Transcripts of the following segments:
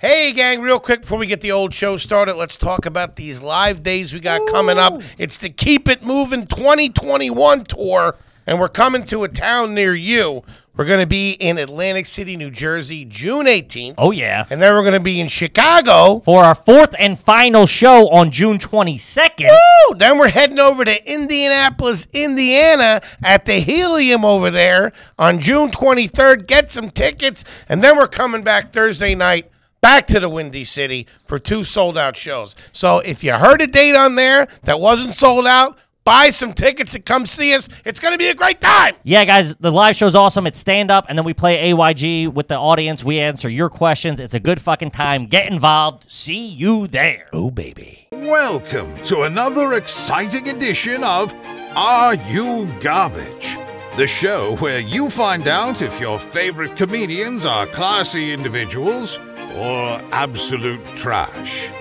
Hey, gang, real quick before we get the old show started, let's talk about these live days we got coming up. It's the Keep It Moving 2021 tour, and we're coming to a town near you. We're going to be in Atlantic City, New Jersey, June 18th. Oh, yeah. And then we're going to be in Chicago for our fourth and final show on June 22nd. Woo! Then we're heading over to Indianapolis, Indiana at the Helium over there on June 23rd. Get some tickets. And then we're coming back Thursday night back to the Windy City for 2 sold-out shows. So if you heard a date on there that wasn't sold out, buy some tickets and come see us. It's going to be a great time. Yeah, guys, the live show's awesome. It's stand-up, and then we play AYG with the audience. We answer your questions. It's a good fucking time. Get involved. See you there. Oh, baby. Welcome to another exciting edition of Are You Garbage? The show where you find out if your favorite comedians are classy individuals or absolute trash.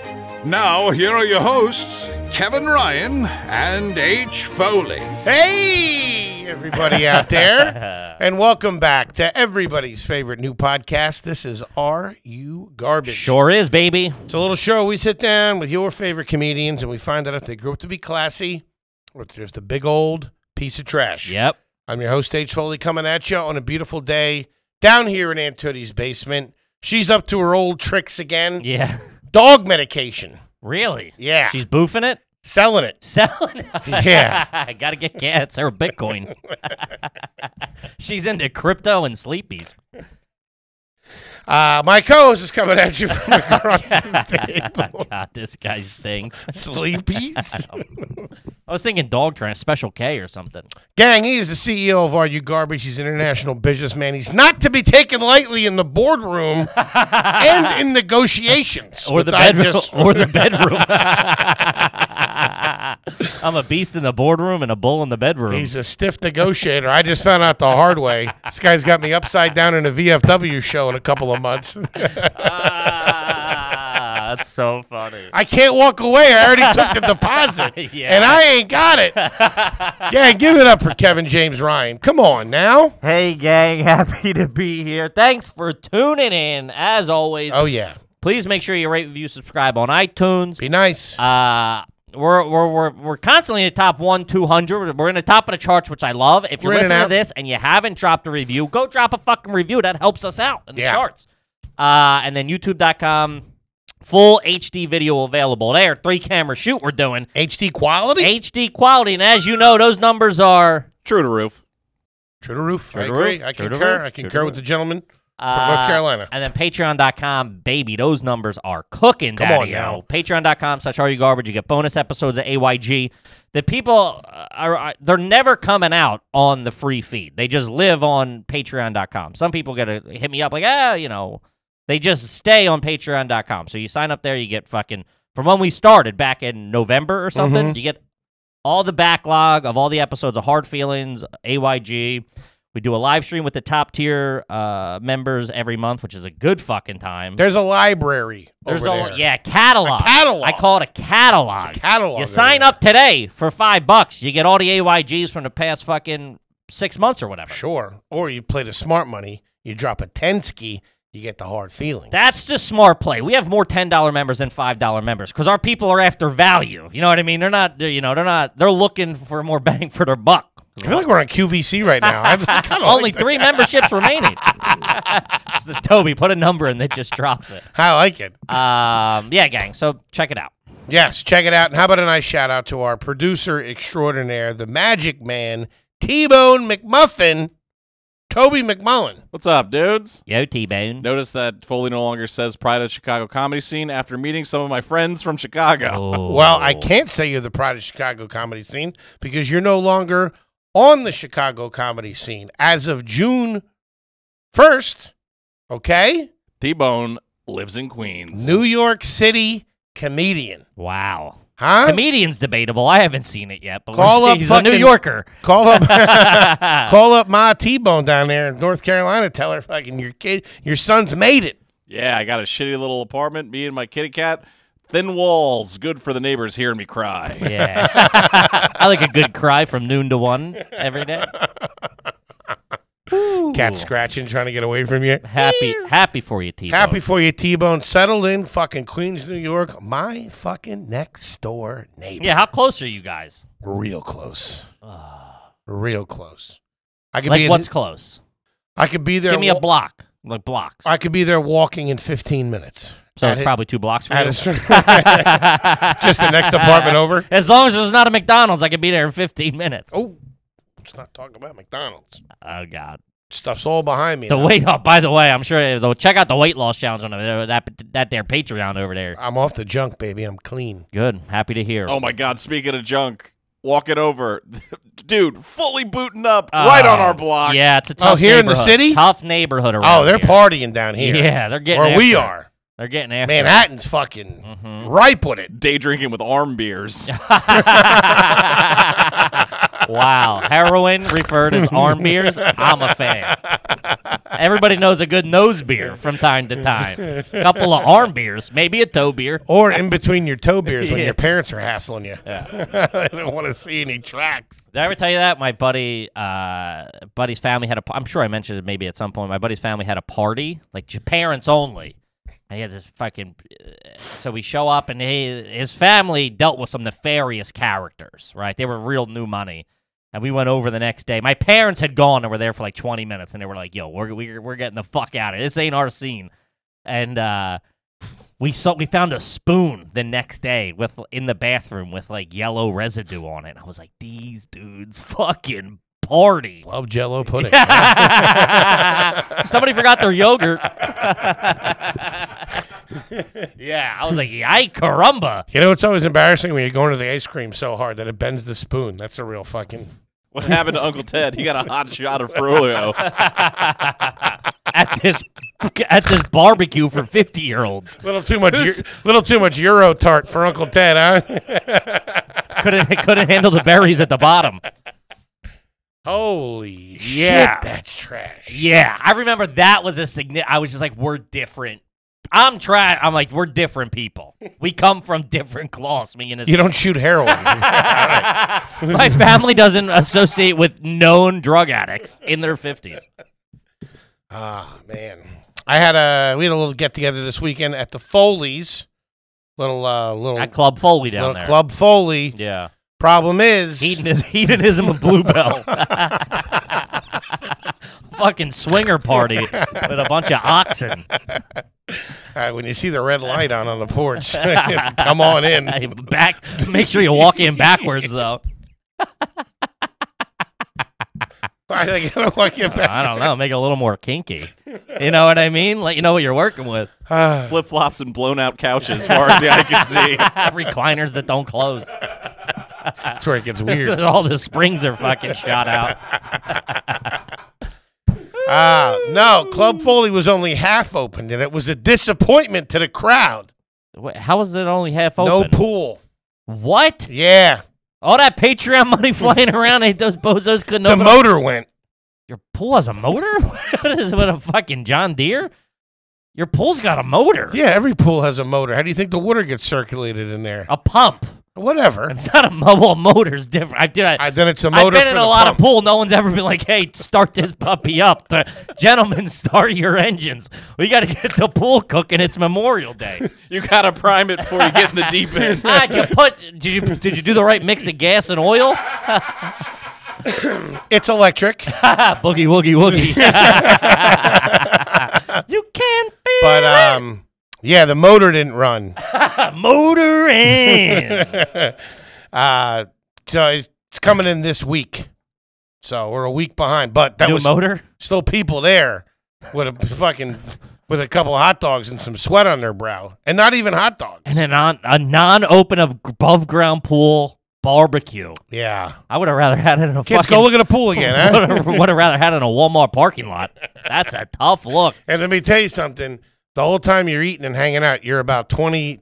Now, here are your hosts, Kevin Ryan and H. Foley. Hey, everybody out there, and welcome back to everybody's favorite new podcast. This is Are You Garbage? Sure is, baby. It's a little show. We sit down with your favorite comedians, and we find out if they grew up to be classy or if they're just a big old piece of trash. Yep. I'm your host, H. Foley, coming at you on a beautiful day down here in Aunt Tootie's basement. She's up to her old tricks again. Yeah. Dog medication. Really? Yeah. She's boofing it? Selling it. Selling it? Yeah. Got to get cats or Bitcoin. She's into crypto and sleepies. My co-host is coming at you from across the table. God, this guy stinks. Sleepies? I was thinking dog train, Special K or something. Gang, he is the CEO of Are You Garbage. He's an international businessman. He's not to be taken lightly in the boardroom and in negotiations. Or the bedroom. Or the bedroom. I'm a beast in the boardroom and a bull in the bedroom. He's a stiff negotiator. I just found out the hard way. This guy's got me upside down in a VFW show in a couple of months. That's so funny. I can't walk away. I already took the deposit, and I ain't got it. Yeah, give it up for Kevin James Ryan. Come on now. Hey, gang. Happy to be here. Thanks for tuning in, as always. Oh, yeah. Please make sure you rate, review, subscribe on iTunes. Be nice. We're constantly in the top 200. We're in the top of the charts, which I love. If you're listening to this and you haven't dropped a review, go drop a fucking review. That helps us out in the charts. And then YouTube.com, full HD video available there. 3-camera shoot we're doing. HD quality? HD quality. And as you know, those numbers are... True to roof. True to roof. True I to agree. roof. I True to concur. roof. I True concur to with roof. the gentleman from North Carolina. And then Patreon.com, baby, those numbers are cooking, Come daddy. on now. Patreon.com/Are You You get bonus episodes of AYG. The people, they're never coming out on the free feed. They just live on Patreon.com. Some people hit me up like, they just stay on Patreon.com. So you sign up there, you get fucking, from when we started back in November or something, you get all the backlog of all the episodes of Hard Feelings, AYG. We do a live stream with the top tier members every month, which is a good fucking time. There's a library over there. Yeah, catalog. A catalog. I call it a catalog. It's a catalog. You sign up today for $5. You get all the AYGs from the past fucking 6 months or whatever. Sure. Or you play the smart money. You drop a 10-ski. You get the hard feeling. That's the smart play. We have more $10 members than $5 members because our people are after value. You know what I mean? They're looking for more bang for their buck. I feel like we're on QVC right now. Only 3 memberships remaining. It's the Toby, put a number and it just drops it. I like it. Yeah, gang. So check it out. Yes, check it out. And how about a nice shout out to our producer extraordinaire, the Magic Man, T-Bone McMuffin, Toby McMullen. What's up, dudes? Yo, T-Bone. Notice that Foley no longer says pride of the Chicago comedy scene after meeting some of my friends from Chicago. Oh. Well, I can't say you're the pride of Chicago comedy scene because you're no longer on the Chicago comedy scene as of June 1st, okay? T-Bone lives in Queens. New York City comedian. Wow. Huh? Comedian's debatable. I haven't seen it yet, but he's a fucking New Yorker. Call up my T-Bone down there in North Carolina. Tell her fucking your son's made it. Yeah, I got a shitty little apartment, me and my kitty cat. Thin walls, good for the neighbors hearing me cry. Yeah. I like a good cry from noon to 1 every day. Cat scratching, trying to get away from you. Happy for you, T-Bone. Happy for you, T-Bone. Settled in fucking Queens, New York. My fucking next door neighbor. Yeah, how close are you guys? Real close. Real close. I could Like, what's close? I could be there. Give me a block. Like blocks. I could be there walking in 15 minutes. So it's probably 2 blocks for you? Just the next apartment over? As long as there's not a McDonald's, I could be there in 15 minutes. Oh, let's not talk about McDonald's. Oh, God. Stuff's all behind me. The weight. Oh, by the way, I'm sure check out the weight loss challenge on that there Patreon over there. I'm off the junk, baby. I'm clean. Good. Happy to hear. Oh, my God. Speaking of junk, walking over. Dude, fully booting up right on our block. Yeah, it's a tough here in the neighborhood. city? Tough neighborhood around They're here. partying down here. Yeah, they're getting Where after we it. are. They're getting after Manhattan's fucking ripe with it. Day drinking with arm beers. Wow. Heroin referred as arm beers. I'm a fan. Everybody knows a good nose beer from time to time. A couple of arm beers, maybe a toe beer. Or in between your toe beers when Yeah. your parents are hassling you. Yeah. They don't want to see any tracks. Did I ever tell you that? My buddy's family had I'm sure I mentioned it maybe at some point. My buddy's family had a party, like parents only. And he had this fucking... So we show up, and his family dealt with some nefarious characters, right? They were real new money. And we went over the next day. My parents had gone and were there for like 20 minutes, and they were like, yo, we're getting the fuck out of here. This ain't our scene. And we found a spoon the next day in the bathroom with like yellow residue on it. And I was like, these dudes fucking party. Love Jell-O pudding. Somebody forgot their yogurt. Yeah, I was like, yike, caramba. You know, it's always embarrassing when you're going to the ice cream so hard that it bends the spoon. That's a real fucking... What happened to Uncle Ted? He got a hot shot of Frollo. at this barbecue for 50-year-olds. Little too much Euro tart for Uncle Ted, huh? couldn't handle the berries at the bottom. Holy Yeah. shit, that's trash. Yeah, I remember that was I was just like, we're different. I'm like, we're different people. We come from different cloths, me and his... You don't shoot heroin. My family doesn't associate with known drug addicts in their 50s. Ah, man. We had a little get-together this weekend at the Foley's. At Club Foley down there. Club Foley. Yeah. Problem is... Hedonism of Bluebell. Fucking swinger party with a bunch of oxen. When you see the red light on the porch, come on in. Make sure you walk in backwards, though. I think I don't walk in back. I don't know. Make it a little more kinky. You know what I mean? Let you know what you're working with. Flip-flops and blown-out couches as far as the eye can see. Recliners that don't close. That's where it gets weird. All the springs are fucking shot out. No, Club Foley was only half opened, and it was a disappointment to the crowd. Wait, how was it only half open? No pool. What? Yeah. All that Patreon money flying around, those bozos couldn't The open motor went. Your pool has a motor? What is it, a fucking John Deere? Your pool's got a motor. Yeah, every pool has a motor. How do you think the water gets circulated in there? A pump. Whatever. It's not a motor's different. Then it's a motor. I've been for in the a lot of pump. pool. No one's ever been like, hey, start this puppy up. Gentlemen, start your engines. We got to get the pool cooking. It's Memorial Day. You got to prime it before you get in the deep end. Did you do the right mix of gas and oil? It's electric. Boogie, woogie, woogie. You can't feel But, yeah, the motor didn't run. motor in. So it's coming in this week. So we're a week behind. But that New was motor? still people there with a couple of hot dogs and some sweat on their brow. And not even hot dogs. And a non-open above ground pool barbecue. Yeah. I would have rather had it in a Kids, go look at a pool again, huh? Would have rather had it in a Walmart parking lot. That's a tough look. And let me tell you something. The whole time you're eating and hanging out, you're about 20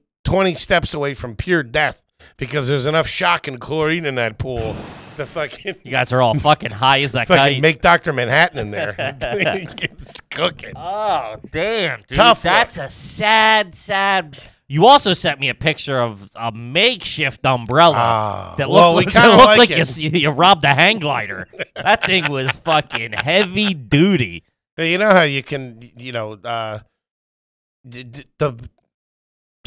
steps away from pure death because there's enough shock and chlorine in that pool to fucking... You guys are all fucking high as a fucking kite. make Dr. Manhattan in there. It's cooking. Oh, damn, dude. Tough That's a sad You also sent me a picture of a makeshift umbrella that well, we looked, kinda that looked like like it. you robbed a hang glider. That thing was fucking heavy duty. Hey, you know how you can, the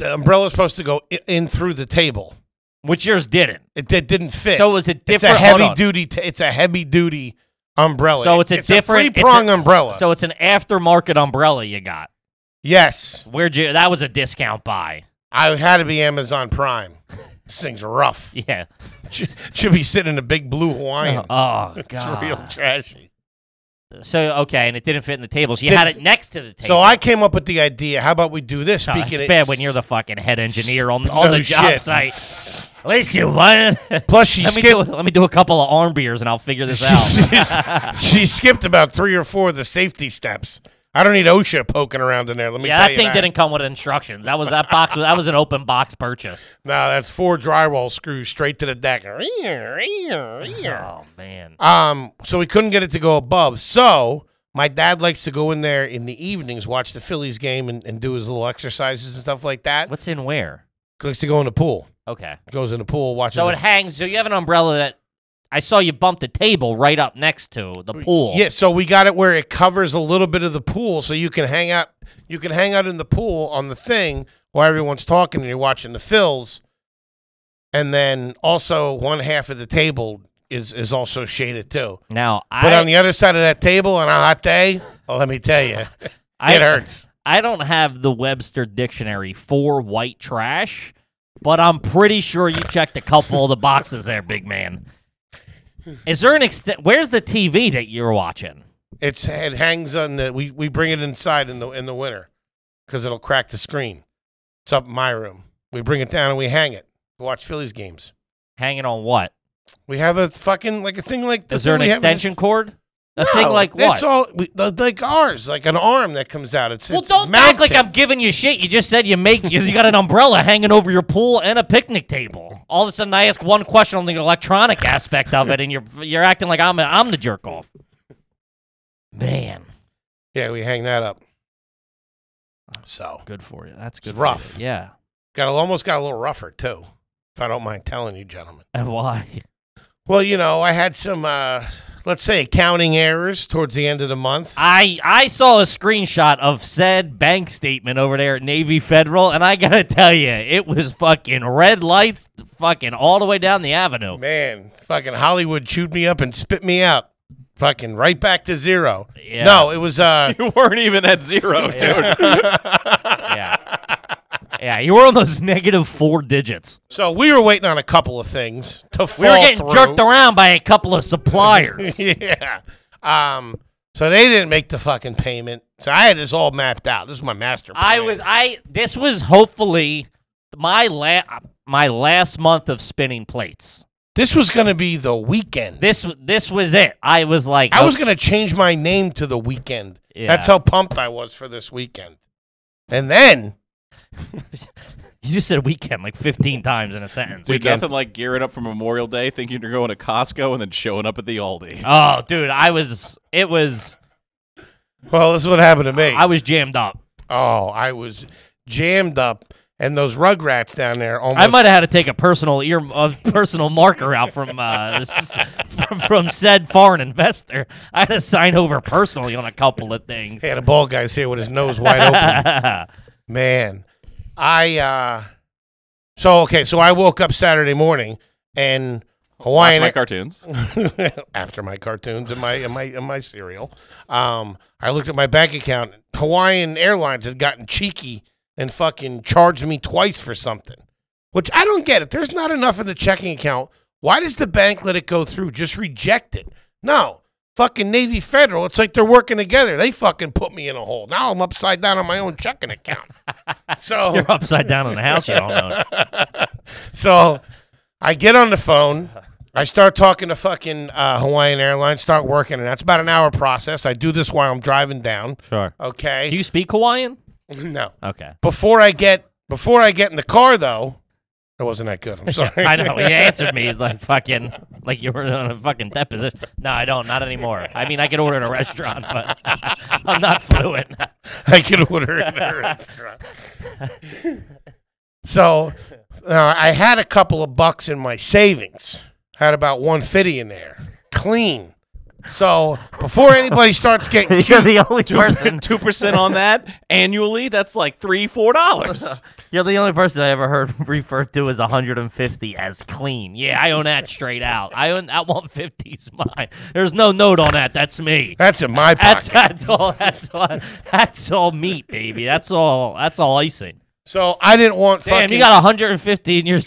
umbrella's supposed to go in through the table. Which yours didn't. It didn't fit. So it was a different. It's a heavy duty. It's a heavy duty umbrella. So it's a different 3-prong umbrella. So it's an aftermarket umbrella you got. Yes, That was a discount buy. I had to be Amazon Prime. This thing's rough. Yeah. Should be sitting in a big blue Hawaiian. Oh, It's God. real trashy. So, okay, and it didn't fit in the table. So you had it next to the table. So I came up with the idea. How about we do this? Oh, Speaking it's of bad when you're the fucking head engineer on No the job shit. site. Listen, why Plus, she let me do a couple of arm beers and I'll figure this out. she skipped about 3 or 4 of the safety steps. I don't need OSHA poking around in there. Let me tell that you thing didn't come with instructions. That was an open box purchase. No, that's 4 drywall screws straight to the deck. Oh man. So we couldn't get it to go above. So my dad likes to go in there in the evenings, watch the Phillies game, and do his little exercises and stuff like that. What's in where? He likes to go in the pool. Okay. Goes in the pool, watches. So it hangs. So you have an umbrella that I saw you bump the table right up next to the pool. Yeah, so we got it where it covers a little bit of the pool, so you can hang out. You can hang out in the pool on the thing while everyone's talking and you're watching the Phils. And then also one half of the table is also shaded too. Now, But on the other side of that table on a hot day, well, let me tell you, it hurts. I don't have the Webster dictionary for white trash, but I'm pretty sure you checked a couple of the boxes there, big man. Is there an extent? Where's the TV that you're watching? It hangs on the. We bring it inside in the winter because it'll crack the screen. It's up in my room. We bring it down and we hang it to watch Phillies games. Hanging on what? We have a fucking a thing like this. Is there an extension cord? A No, thing like what? It's all like ours, like an arm that comes out. It's Don't act like I'm giving you shit. You just said you got an umbrella hanging over your pool and a picnic table. All of a sudden, I ask one question on the electronic aspect of it, and you're acting like I'm the jerk off. Man, Yeah, we hang that up. So good for you. That's good. It's rough. For you. Yeah. almost got a little rougher too, if I don't mind telling you, gentlemen. And why? Well, I had some, let's say, accounting errors towards the end of the month. I saw a screenshot of said bank statement over there at Navy Federal, and I gotta tell you, it was fucking red lights, fucking all the way down the avenue. Man, fucking Hollywood chewed me up and spit me out. Fucking right back to zero. Yeah. No, it was You weren't even at zero, dude. Yeah. Yeah, you were almost negative 4 digits. So we were waiting on a couple of things to fall We were getting through. jerked around by a couple of suppliers. Yeah. So they didn't make the fucking payment. So I had this all mapped out. This is my master plan. This was hopefully my last month of spinning plates. This was going to be the weekend. This was it. I was like, I was going to change my name to the weekend. Yeah. That's how pumped I was for this weekend. And then you just said weekend like 15 times in a sentence. Dude, nothing like gearing up for Memorial Day, thinking you're going to Costco, and then showing up at the Aldi. Oh, dude, well, this is what happened to me. I was jammed up. Oh, I was jammed up, and those Rugrats down there almost. I might have had to take a personal marker out from from said foreign investor. I had to sign over personally on a couple of things. He had a bald guy's here with his nose wide open. Man, so I woke up Saturday morning and Hawaiian Watch my cartoons. after my cartoons and my cereal. I looked at my bank account. Hawaiian Airlines had gotten cheeky and fucking charged me twice for something, which I don't get. If there's not enough in the checking account, why does the bank let it go through? Just reject it. No. Fucking Navy Federal, it's like they're working together. They fucking put me in a hole. Now I'm upside down on my own checking account. So You're upside down in the house, you don't know. So I get on the phone. I start talking to fucking Hawaiian Airlines, start working, and that's about an hour process. I do this while I'm driving down. Sure. Okay. Do you speak Hawaiian? No. Okay. Before I get in the car, though, it wasn't that good. I'm sorry. I know. He answered me like you were on a fucking deposition. No, I don't. Not anymore. I mean, I can order in a restaurant, but I'm not fluent. I can order in a restaurant. So I had a couple of bucks in my savings. Had about 150 in there, clean. So before anybody starts getting You're the only person. 2% on that annually. That's like $3-4. You're the only person I ever heard referred to as 150 as clean. Yeah, I own that straight out. I own that 150's mine. There's no note on that. That's me. That's in my pocket. That's all meat, baby. That's all icing. So I didn't want Damn, fucking you got 150 in your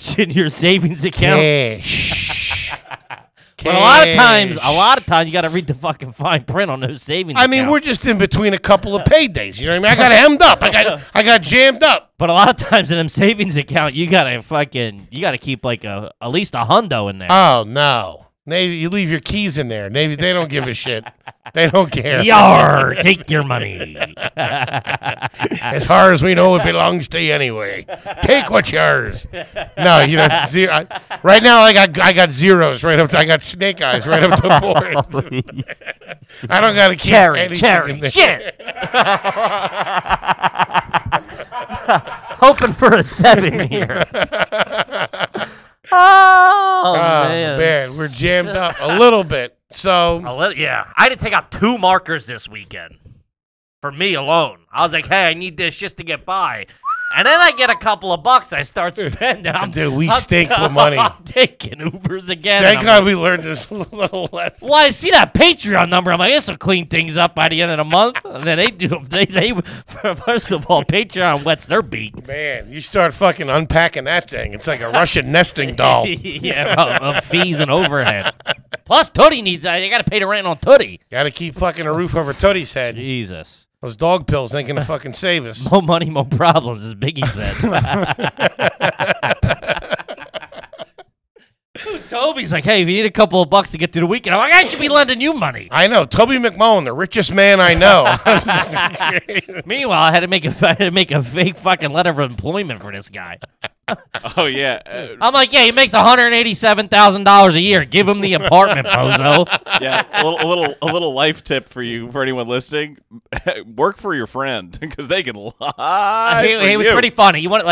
savings account. cash. But a lot of times you got to read the fucking fine print on those savings. I mean, we're just in between a couple of paydays. You know what I mean? I got hemmed up. I got jammed up. But a lot of times in them savings account, you gotta keep like at least a hundo in there. Oh no, Navy, you leave your keys in there. Navy, they don't give a shit. They don't care. Yar, take your money. As far as we know, it belongs to you anyway. Take what's yours. No, you know, it's zero. Right now, I got zeros right up. I got snake eyes right up the board. I don't got to keep cherry, shit. Hoping for a 7 here. Oh, man. We're jammed up a little bit. So yeah. I had to take out 2 markers this weekend for me alone. I was like, hey, I need this just to get by. And then I get a couple of bucks. I start spending. Dude, we stink with money. I'm taking Ubers again. Thank God we learned this little lesson. Well, I see that Patreon number. I'm like, this will clean things up by the end of the month. And then they do. They first of all, Patreon wets their beak. Man, you start fucking unpacking that thing. It's like a Russian nesting doll. Yeah, of fees and overhead. Plus, Tootie needs. You got to pay the rent on Tootie. Got to keep fucking a roof over Tootie's head. Jesus. Those dog pills ain't gonna fucking save us. More money, more problems, as Biggie said. Toby's like, hey, if you need a couple of bucks to get to the weekend, I'm like, I should be lending you money. I know. Toby McMullen, the richest man I know. Meanwhile, I had to make a fake fucking letter of employment for this guy. Oh, yeah. I'm like, yeah, he makes $187,000 a year. Give him the apartment, bozo. Yeah, a little life tip for you, for anyone listening. Work for your friend, because they can lie. He was pretty funny. You want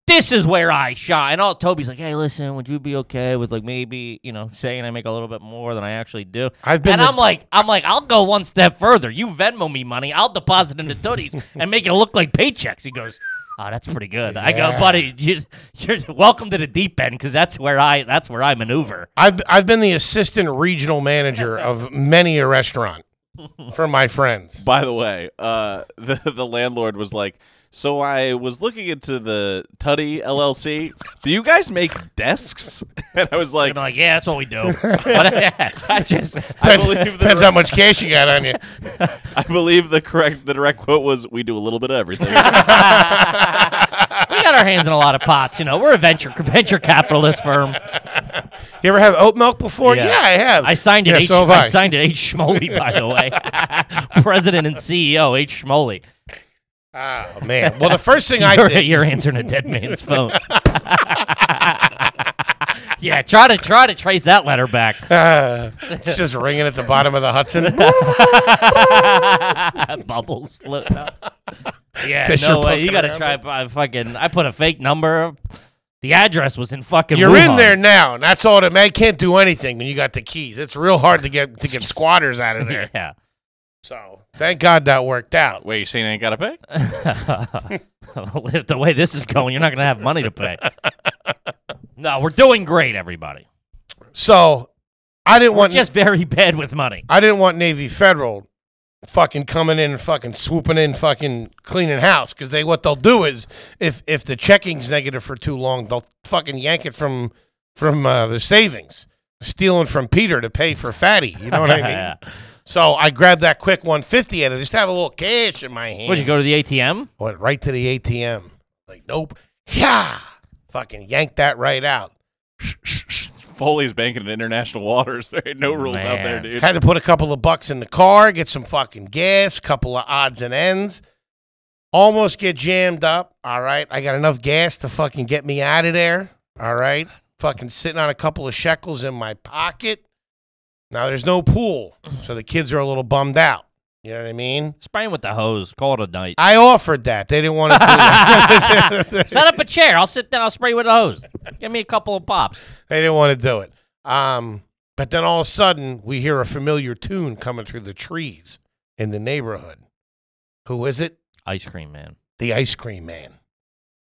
this is where I shine. And all Toby's like, hey, listen, would you be okay with like maybe, saying I make a little bit more than I actually do? I'm like, I'll go one step further. You Venmo me money, I'll deposit into Tootie's and make it look like paychecks. He goes, oh, that's pretty good. Yeah. I go, buddy, you're welcome to the deep end, because that's where I maneuver. I've been the assistant regional manager of many a restaurant for my friends. By the way, the landlord was like, so I was looking into the Tutty LLC. Do you guys make desks? And I was like, yeah, that's what we do. Depends how much cash you got on you. I believe the direct quote was, we do a little bit of everything. We got our hands in a lot of pots. We're a venture capitalist firm. You ever have oat milk before? Yeah, I have. I signed it. I signed it H. Schmoley, by the way. President and CEO H. Schmoley. Oh man! Well, the first thing I did. You're answering a dead man's phone. Yeah, try to trace that letter back. It's just ringing at the bottom of the Hudson. Bubbles floating up. Yeah, Fisher no way. You got to try. I put a fake number. The address was in fucking. You're Wuhan. in there now, and that's all. Man can't do anything when you got the keys. It's real hard to get squatters out of there. Yeah. So thank God that worked out. Wait, you saying I ain't got to pay? The way this is going, you're not going to have money to pay. No, we're doing great, everybody. So we're just very bad with money. I didn't want Navy Federal fucking coming in and fucking swooping in, fucking cleaning house, because what they'll do is if the checking's negative for too long, they'll fucking yank it from the savings, stealing from Peter to pay for Fatty. You know what I mean? Yeah. So I grabbed that quick 150 and I just have a little cash in my hand. Would you go to the ATM? Went right to the ATM. Like, nope. Yeah. Fucking yanked that right out. Foley's banking in international waters. There ain't no rules out there, dude. Had to put a couple of bucks in the car, get some fucking gas, couple of odds and ends. Almost get jammed up. All right. I got enough gas to fucking get me out of there. All right. Fucking sitting on a couple of shekels in my pocket. Now, there's no pool, so the kids are a little bummed out. You know what I mean? Spray him with the hose. Call it a night. I offered that. They didn't want to do that. Set up a chair. I'll sit down. I'll spray with the hose. Give me a couple of pops. They didn't want to do it. But then all of a sudden, we hear a familiar tune coming through the trees in the neighborhood. Who is it? Ice Cream Man. The Ice Cream Man.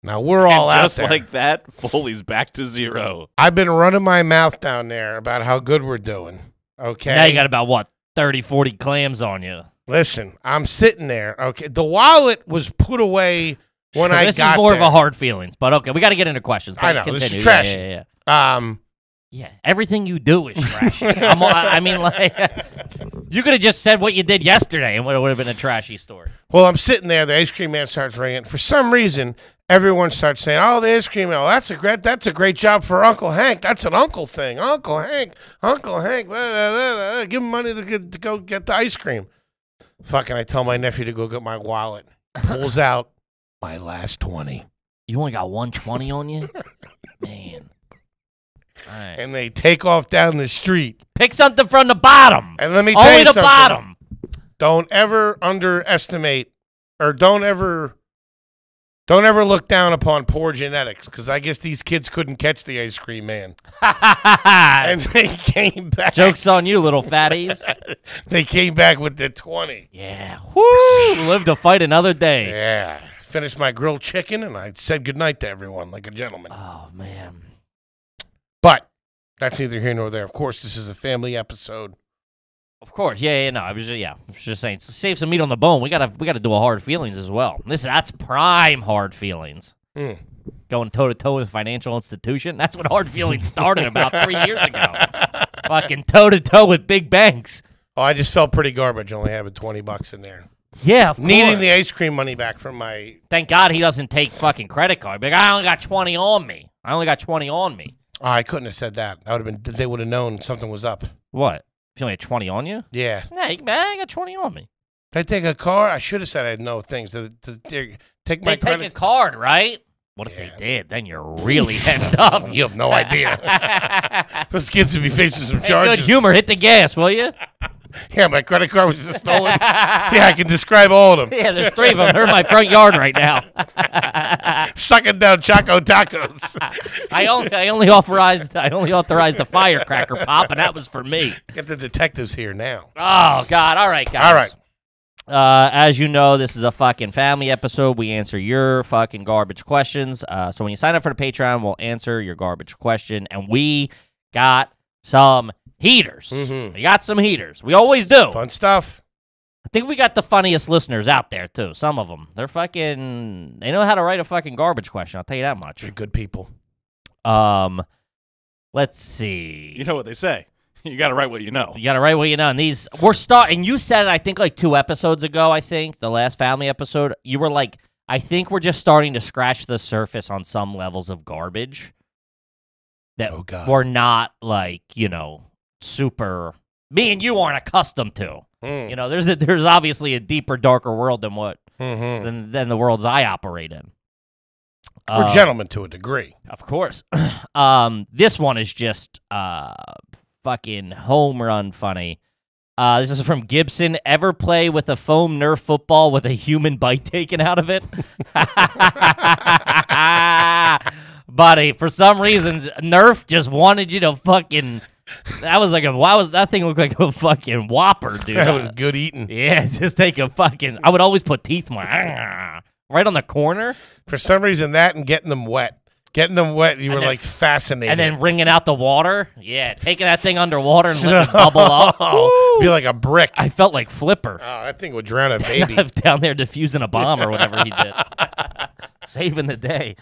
Now, we're all out just there. like that, Foley's back to 0. I've been running my mouth down there about how good we're doing. Okay? Now you got about, what, 30, 40 clams on you. Listen, I'm sitting there. Okay, the wallet was put away when I got there. This is more of a hard feelings, but okay, we got to get into questions. I know, continue. this is trashy. Yeah, everything you do is trashy. I mean, like, you could have just said what you did yesterday, and it would have been a trashy story. Well, I'm sitting there. The ice cream man starts ringing. For some reason, everyone starts saying, "Oh, the ice cream man. Oh, that's a great job for Uncle Hank. That's an uncle thing. Uncle Hank. Blah, blah, blah. Give him money to go get the ice cream." Fucking, I tell my nephew to go get my wallet. Pulls out my last 20. You only got 120 on you? Man. All right. And they take off down the street. Pick something from the bottom. And let me tell only you the something. bottom. Don't ever underestimate, or don't ever look down upon poor genetics, because I guess these kids couldn't catch the ice cream man. And they came back. Joke's on you, little fatties. They came back with the 20. Yeah. Woo! Live to fight another day. Yeah. Finished my grilled chicken, and I said goodnight to everyone like a gentleman. Oh, man. But that's neither here nor there. Of course, this is a family episode. Of course, no. I was just saying, save some meat on the bone. We gotta do a hard feelings as well. That's prime hard feelings. Going toe to toe with a financial institution. That's what hard feelings started about 3 years ago. Fucking toe to toe with big banks. Oh, I just felt pretty garbage only having $20 in there. Yeah, of course. Needing the ice cream money back from my. Thank God he doesn't take fucking credit card. Like, I only got 20 on me. Oh, I couldn't have said that. They would have known something was up. What? If you only had 20 on you? Yeah. Nah, I got 20 on me. Did I take a card? I should have said I had no things. Take my credit. Take a card, right? What if they did? Then you're really headed up. You have no idea. Those kids would be facing some charges. Good humor. Hit the gas, will you? Yeah, my credit card was just stolen. Yeah, I can describe all of them. Yeah, there's 3 of them. They're in my front yard right now. Sucking down Choco Tacos. I only authorized the firecracker pop, and that was for me. Get the detectives here now. Oh God! All right, guys. All right. As you know, this is a fucking family episode. We answer your fucking garbage questions. So when you sign up for the Patreon, we'll answer your garbage question, and we got some heaters. Mm-hmm. We got some heaters. We always do. Fun stuff. I think we got the funniest listeners out there, too. Some of them. They know how to write a fucking garbage question. I'll tell you that much. They're good people. Let's see. You know what they say. You got to write what you know. You got to write what you know. And these, we're starting, you said it, I think, like 2 episodes ago, the last family episode. You were like, I think we're just starting to scratch the surface on some levels of garbage that we're not, like, super, me and you aren't accustomed to. There's obviously a deeper, darker world than what than the worlds I operate in. We're gentlemen to a degree, of course. This one is just fucking home run funny. This is from Gibson. Ever play with a foam Nerf football with a human bite taken out of it? Buddy, for some reason, Nerf just wanted you to fucking. That thing looked like a fucking Whopper, dude. That was good eating. Yeah, just take a fucking. I would always put teeth right on the corner. For some reason, that and getting them wet. You were like fascinated. And then wringing out the water. Yeah, taking that thing underwater and letting it bubble up. Be like a brick. I felt like Flipper. Oh, that thing would drown a baby. Down there diffusing a bomb or whatever he did. Saving the day.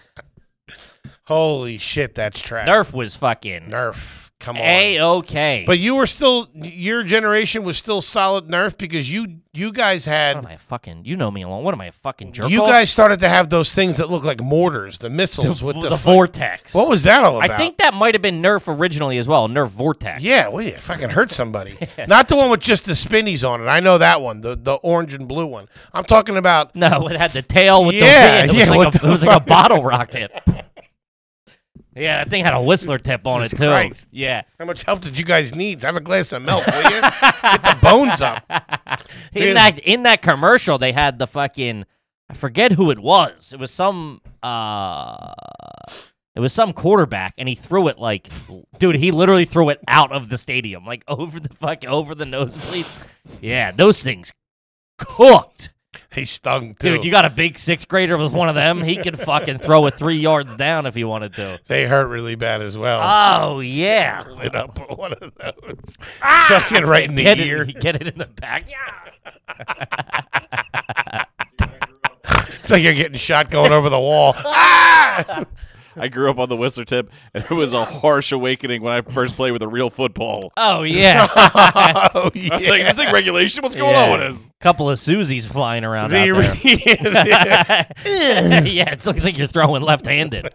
Holy shit, that's trash. Nerf was fucking. Nerf. Come on. A-okay. But you were still, your generation was still solid Nerf because you guys had. What am I fucking, you know me alone. What am I, a fucking jerk? You guys started to have those things that look like mortars, the missiles with the Vortex. What was that all about? I think that might have been Nerf originally as well, Nerf Vortex. Yeah, well, you fucking hurt somebody. Not the one with just the spinnies on it. I know that one, the orange and blue one. I'm talking about. No, it had the tail with it was like a bottle rocket. Yeah, that thing had a Whistler tip on it, Jesus too. Christ. Yeah. How much help did you guys need? Have a glass of milk, will you? Get the bones up. In that commercial, they had the fucking, I forget who it was. It was some quarterback, and he threw it like, dude, he literally threw it out of the stadium, like over the nosebleeds. Yeah, those things cooked. He stung, too. Dude, you got a big 6th grader with one of them, he could fucking throw it 3 yards down if he wanted to. They hurt really bad as well. Oh, yeah. Lit up one of those. Fucking right in the ear. Get it in the back. Yeah. It's like you're getting shot going over the wall. Ah! I grew up on the Whistler tip, and it was a harsh awakening when I first played with a real football. Oh, yeah. Oh, yeah. I was like, is this thing regulation? What's going on with this? Couple of Susies flying around out there. Yeah, it looks like you're throwing left-handed.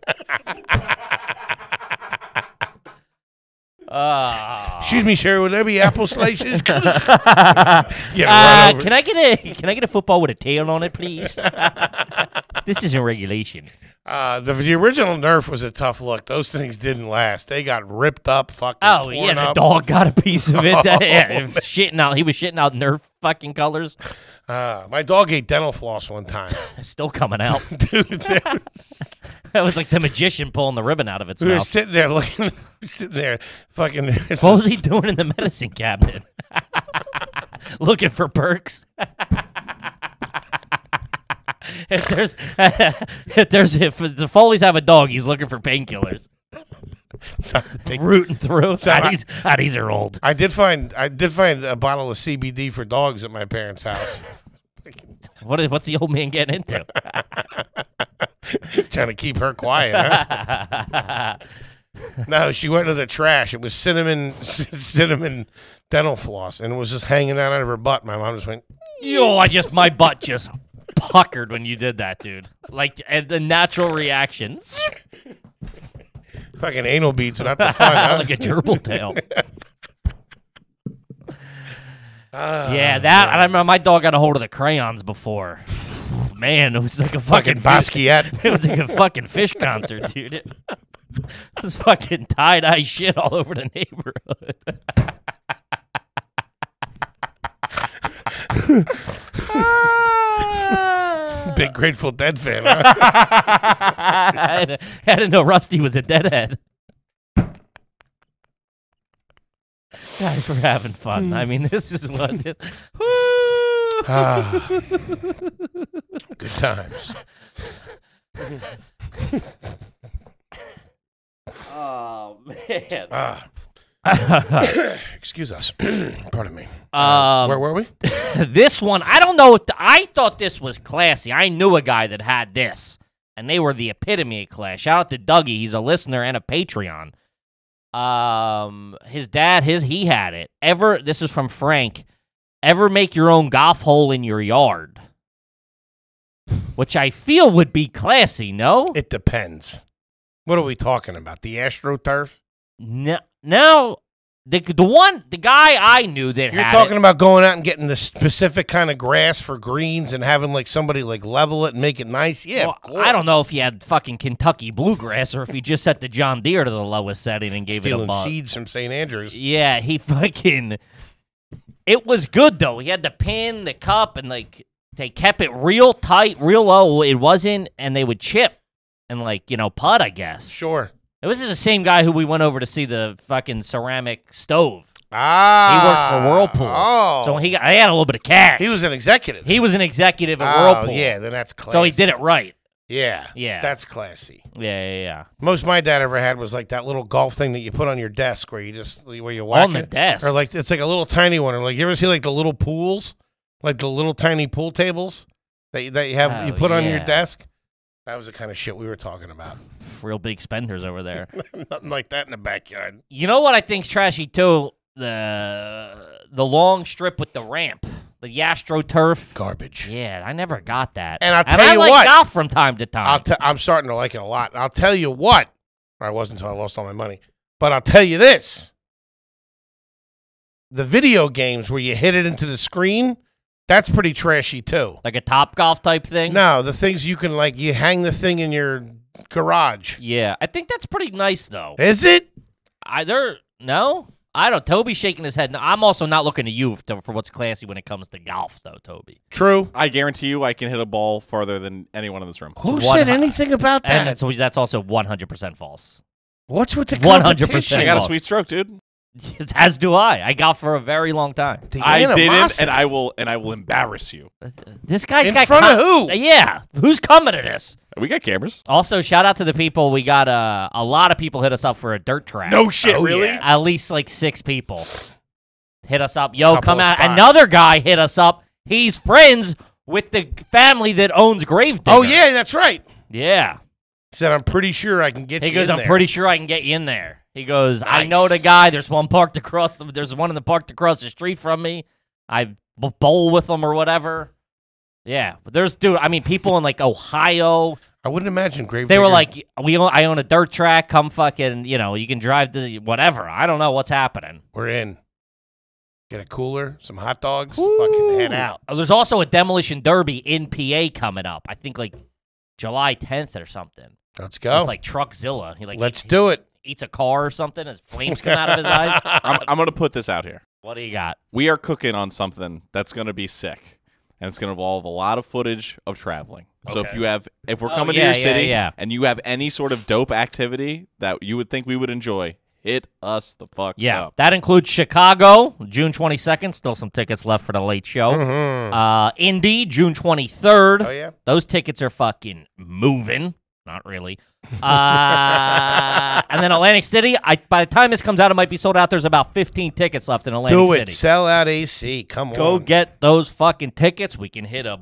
Excuse me, sir. Would there be apple slices? Can I get a football with a tail on it, please? This isn't regulation. The original Nerf was a tough look. Those things didn't last. They got ripped up, fucking Oh torn yeah, the up. dog got a piece of it. Yeah, man. shitting out. He was shitting out Nerf fucking colors. My dog ate dental floss one time. It's still coming out. Dude, That was like the magician pulling the ribbon out of its we were mouth. sitting there looking, fucking. What was he doing in the medicine cabinet? Looking for perks. If the Foleys have a dog, he's looking for painkillers. Rooting through. These are old. I did find a bottle of CBD for dogs at my parents' house. What's the old man getting into? Trying to keep her quiet, huh? No, she went to the trash. It was cinnamon dental floss, and it was just hanging out of her butt. My mom just went, Yo, my butt just puckered when you did that, dude. Like the natural reaction. fucking anal beads without the fun, huh? Like a gerbil tail. Yeah, that. I remember my dog got a hold of the crayons before. Man, it was like a fucking Basquiat. It was like a fucking fish concert, dude. It was fucking tie-dye shit all over the neighborhood. Big Grateful Dead fan, huh? I didn't know Rusty was a deadhead. Guys, we're having fun. I mean, this is what this. Good times. Oh man. Excuse us. Pardon me. Where were we? This one, I don't know. I thought this was classy. I knew a guy that had this, and they were the epitome of class. Shout out to Dougie. He's a listener and a Patreon. His dad, he had it. This is from Frank. Ever make your own golf hole in your yard? Which I feel would be classy, no? It depends. What are we talking about? The AstroTurf? No, the guy I knew that You're had talking it, about going out and getting the specific kind of grass for greens and having like somebody like level it and make it nice. Yeah, well, of course. I don't know if he had fucking Kentucky bluegrass or if he just set the John Deere to the lowest setting and gave Stealing it a buzz. seeds from St. Andrews. Yeah, it was good though. He had the pin, the cup, and like they kept it real tight, real low. It wasn't, and they would chip and putt, I guess. Sure. This is the same guy who we went over to see the fucking ceramic stove. Ah. He worked for Whirlpool. Oh. So he had a little bit of cash. He was an executive. He was an executive at Oh, Whirlpool. yeah, then that's classy. So he did it right. Yeah. Yeah. That's classy. Yeah. Most my dad ever had was like that little golf thing that you put on your desk where you whack On the it. desk? Or like it's like a little tiny one. Or like you ever see like the little pools? Like the little tiny pool tables that you have you put on your desk? That was the kind of shit we were talking about. Real big spenders over there. Nothing like that in the backyard. You know what I think's trashy too? The long strip with the ramp. The AstroTurf. Garbage. Yeah, I never got that. And I'll tell you I like what. golf from time to time. I'm starting to like it a lot. And I'll tell you what. Or I wasn't until I lost all my money. But I'll tell you this. The video games where you hit it into the screen, that's pretty trashy too. Like a Top Golf type thing? No, the things you can you hang the thing in garage. Yeah, I think that's pretty nice though. Is it? No, I don't. Toby's shaking his head. No, I'm also not looking to you for what's classy when it comes to golf, though, Toby. True. I guarantee you, I can hit a ball farther than anyone in this room. Who said anything about that? And so that's also 100% false. What's with the 100%. competition? I got a sweet stroke, dude. As do I. I golf for a very long time. I didn't, and I will embarrass you. This guy's In got front of who? Yeah, who's coming to this? We got cameras. Also, shout out to the people. We got a lot of people hit us up for a dirt track. No shit, really? Yeah. At least like 6 people hit us up. Yo, Couple come of out. spots. Another guy hit us up. He's friends with the family that owns Gravedigger. Oh, yeah, that's right. Yeah. Said, I'm pretty sure I can get He you goes, in I'm there. pretty sure I can get you in there. He goes, I Nice. know the guy. There's one there's one in the parked across the street from me. I bowl with them or whatever. Yeah. But people in like Ohio. I wouldn't imagine Grave They were Digger- like, I own a dirt track. Come fucking, you can drive to whatever. I don't know what's happening. We're in. Get a cooler, some hot dogs, fucking head out. There's also a demolition derby in PA coming up. I think like July 10th or something. Let's go. It's like Truckzilla. He Let's do it. eats a car or something. His flames come out of his eyes. I'm going to put this out here. What do you got? We are cooking on something that's going to be sick, and it's going to involve a lot of footage of traveling. So if we're coming to your city and you have any sort of dope activity that you would think we would enjoy, hit us the fuck up. That includes Chicago, June 22nd. Still some tickets left for the late show. Indy, June 23rd. Oh, yeah? Those tickets are fucking moving. Not really. And then Atlantic City, by the time this comes out, it might be sold out. There's about 15 tickets left in Atlantic Do City. it. Sell out AC. Come on. Go get those fucking tickets. We can hit a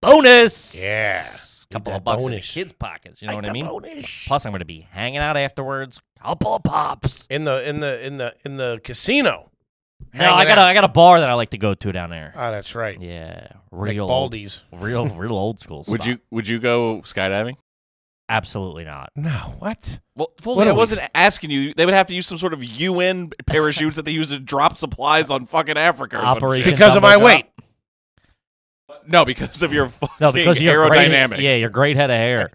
bonus. Yeah. Couple that of bucks in the bonus. kids' pockets. You know Like what I the mean? bonus. Plus, I'm going to be hanging out afterwards. Couple of pops. In the casino. No, I got a bar that I like to go to down there. Oh, that's right. Yeah, Like real old, Baldies. real old school. Would spot. you go skydiving? Absolutely not. No, what? Well, What I are we- wasn't asking you. They would have to use some sort of UN parachutes that they use to drop supplies on fucking Africa or some Operation shit. Because of my Dumbo weight. No, because of your fucking No, because you're aerodynamics. your great head of hair.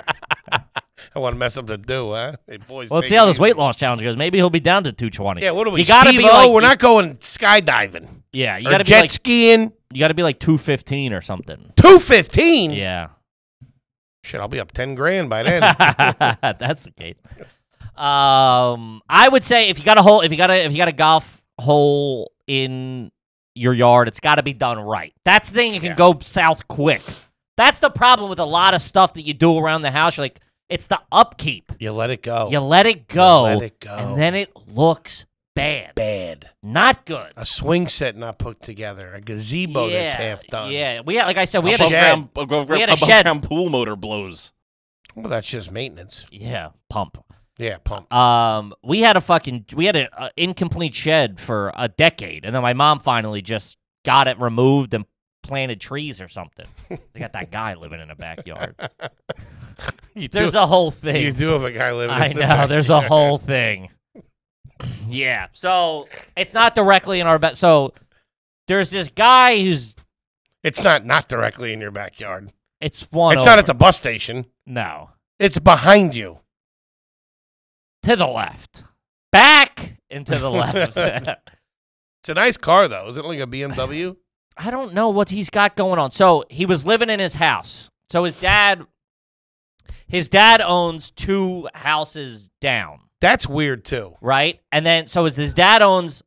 I want to mess up the do, huh? Hey, boys, Well, let's take see how it this easy. weight loss challenge goes. Maybe he'll be down to 220. Yeah, what are we, You gotta be Steve-O? like, We're not going skydiving. Yeah, you Or gotta be jet like skiing. you gotta be like 215 or something. 215? Yeah, Shit, I'll be up 10 grand by then. that's the case. I would say if you got a golf hole in your yard, it's got to be done right. That's the thing. It can go south quick. That's the problem with a lot of stuff that you do around the house. You're like, it's the upkeep. You let it go. You let it go, let it go. and then it looks bad. Bad. Not good. A swing set not put together. A gazebo that's half done. Yeah, we had, like I said, we had We had a shed. pool motor blows. Well, that's just maintenance. pump. Yeah, pump. We had an incomplete shed for a decade, and then my mom finally just got it removed and planted trees or something. They got that guy living in the backyard. There's a whole thing. You do have a guy living I in the know. back. There's a whole thing. Yeah. So it's not directly in our back. So there's this guy who's. It's not directly in your backyard. It's one. It's not at the bus station. No. It's behind you. To the left. Back and to the left. It's a nice car, though. Is it like a BMW? I don't know what he's got going on. So he was living in his house. So his dad owns 2 houses down, That's weird, too. right? And then so his dad owns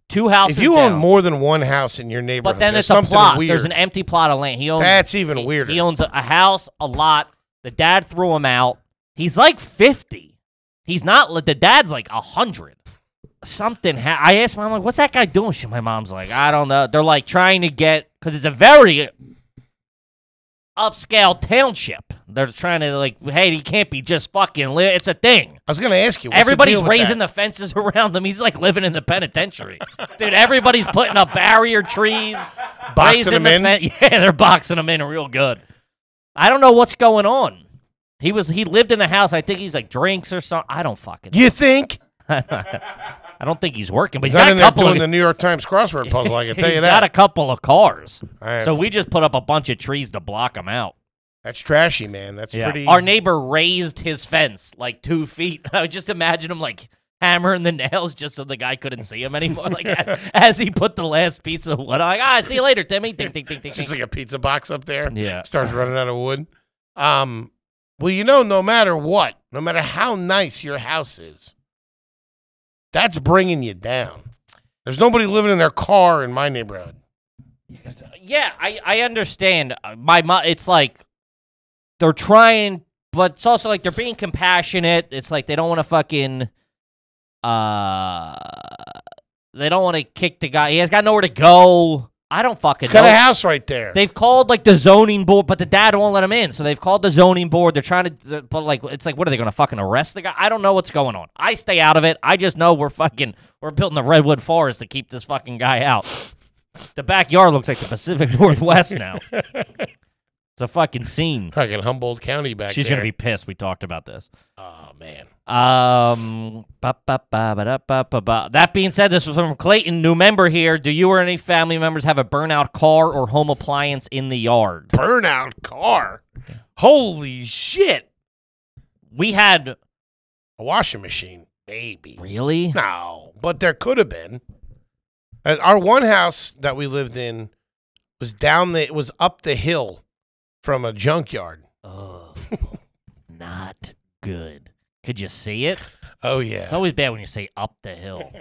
2 houses If you down. own more than one house in your neighborhood, But then there's it's a something plot. weird. There's an empty plot of land. He owns. That's even weirder. He owns a house, a lot. The dad threw him out. He's like 50. He's not. The dad's like 100. Something. I asked my mom, like, "What's that guy doing?" My mom's like, "I don't know." They're like trying to get, because it's a very upscale township. They're trying to like, hey, he can't be just fucking live. It's a thing. I was going to ask you. What's the Everybody's deal with raising that? the fences around him. He's like living in the penitentiary. Dude, everybody's putting up barrier trees. Boxing raising them the in? Yeah, they're boxing them in real good. I don't know what's going on. He lived in the house. I think he's like drinks or something. I don't fucking know. You think? I don't think he's working, but He's he's not got in a there couple doing of the New York Times crossword puzzle, I can tell you he's got a that. couple of cars. All right. So we just put up a bunch of trees to block him out. That's trashy, man. That's pretty. Our neighbor raised his fence like 2 feet. I would just imagine him like hammering the nails just so the guy couldn't see him anymore. Like as he put the last piece of wood on, like, see you later, Timmy. Ding, ding, ding, ding. Just like a pizza box up there. Yeah. Starts running out of wood. Well, you know, no matter what, no matter how nice your house is, that's bringing you down. There's nobody living in their car in my neighborhood. Yeah, I understand. My mom, it's like they're trying, but it's also like they're being compassionate. It's like they don't want to fucking, they don't want to kick the guy. He has got nowhere to go. I don't fucking know. He's got a house right there. They've called like the zoning board, but the dad won't let him in. So they've called the zoning board. They're trying to, but like, it's like, what are they going to fucking arrest the guy? I don't know what's going on. I stay out of it. I just know we're building the redwood forest to keep this fucking guy out. The backyard looks like the Pacific Northwest now. It's a fucking scene. Fucking Humboldt County back She's there. going to be pissed. We talked about this. Oh, man. That being said, this was from Clayton, new member here. Do you or any family members have a burnout car or home appliance in the yard? Burnout car? Holy shit. We had a washing machine, maybe. Really? No, but there could have been. Our one house that we lived in was up the hill from a junkyard. Oh, not good. Could you see it? Oh, yeah. It's always bad when you say up the hill.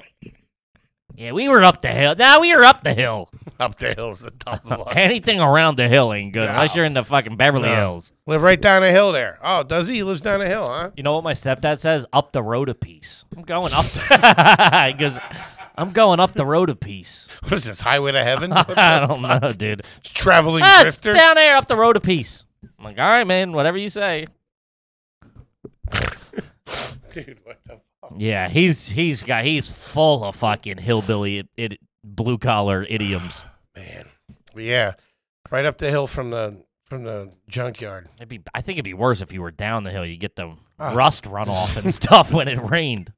Yeah, we were up the hill. Nah, we were up the hill. Up the hill's the top of the line. Anything around the hill ain't good unless you're in the fucking Beverly Hills. Live right down the hill there. Oh, does he? He lives down the hill, huh? You know what my stepdad says? Up the road a piece. I'm going up. He goes, I'm going up the road a piece. What is this, Highway to Heaven? I don't know, dude. Traveling it's drifter? Down there, up the road a piece. I'm like, all right, man, whatever you say. Dude, what the fuck? Yeah, he's full of fucking hillbilly blue collar idioms. Man, yeah, right up the hill from the junkyard. I think it'd be worse if you were down the hill. You get the rust runoff and stuff when it rained.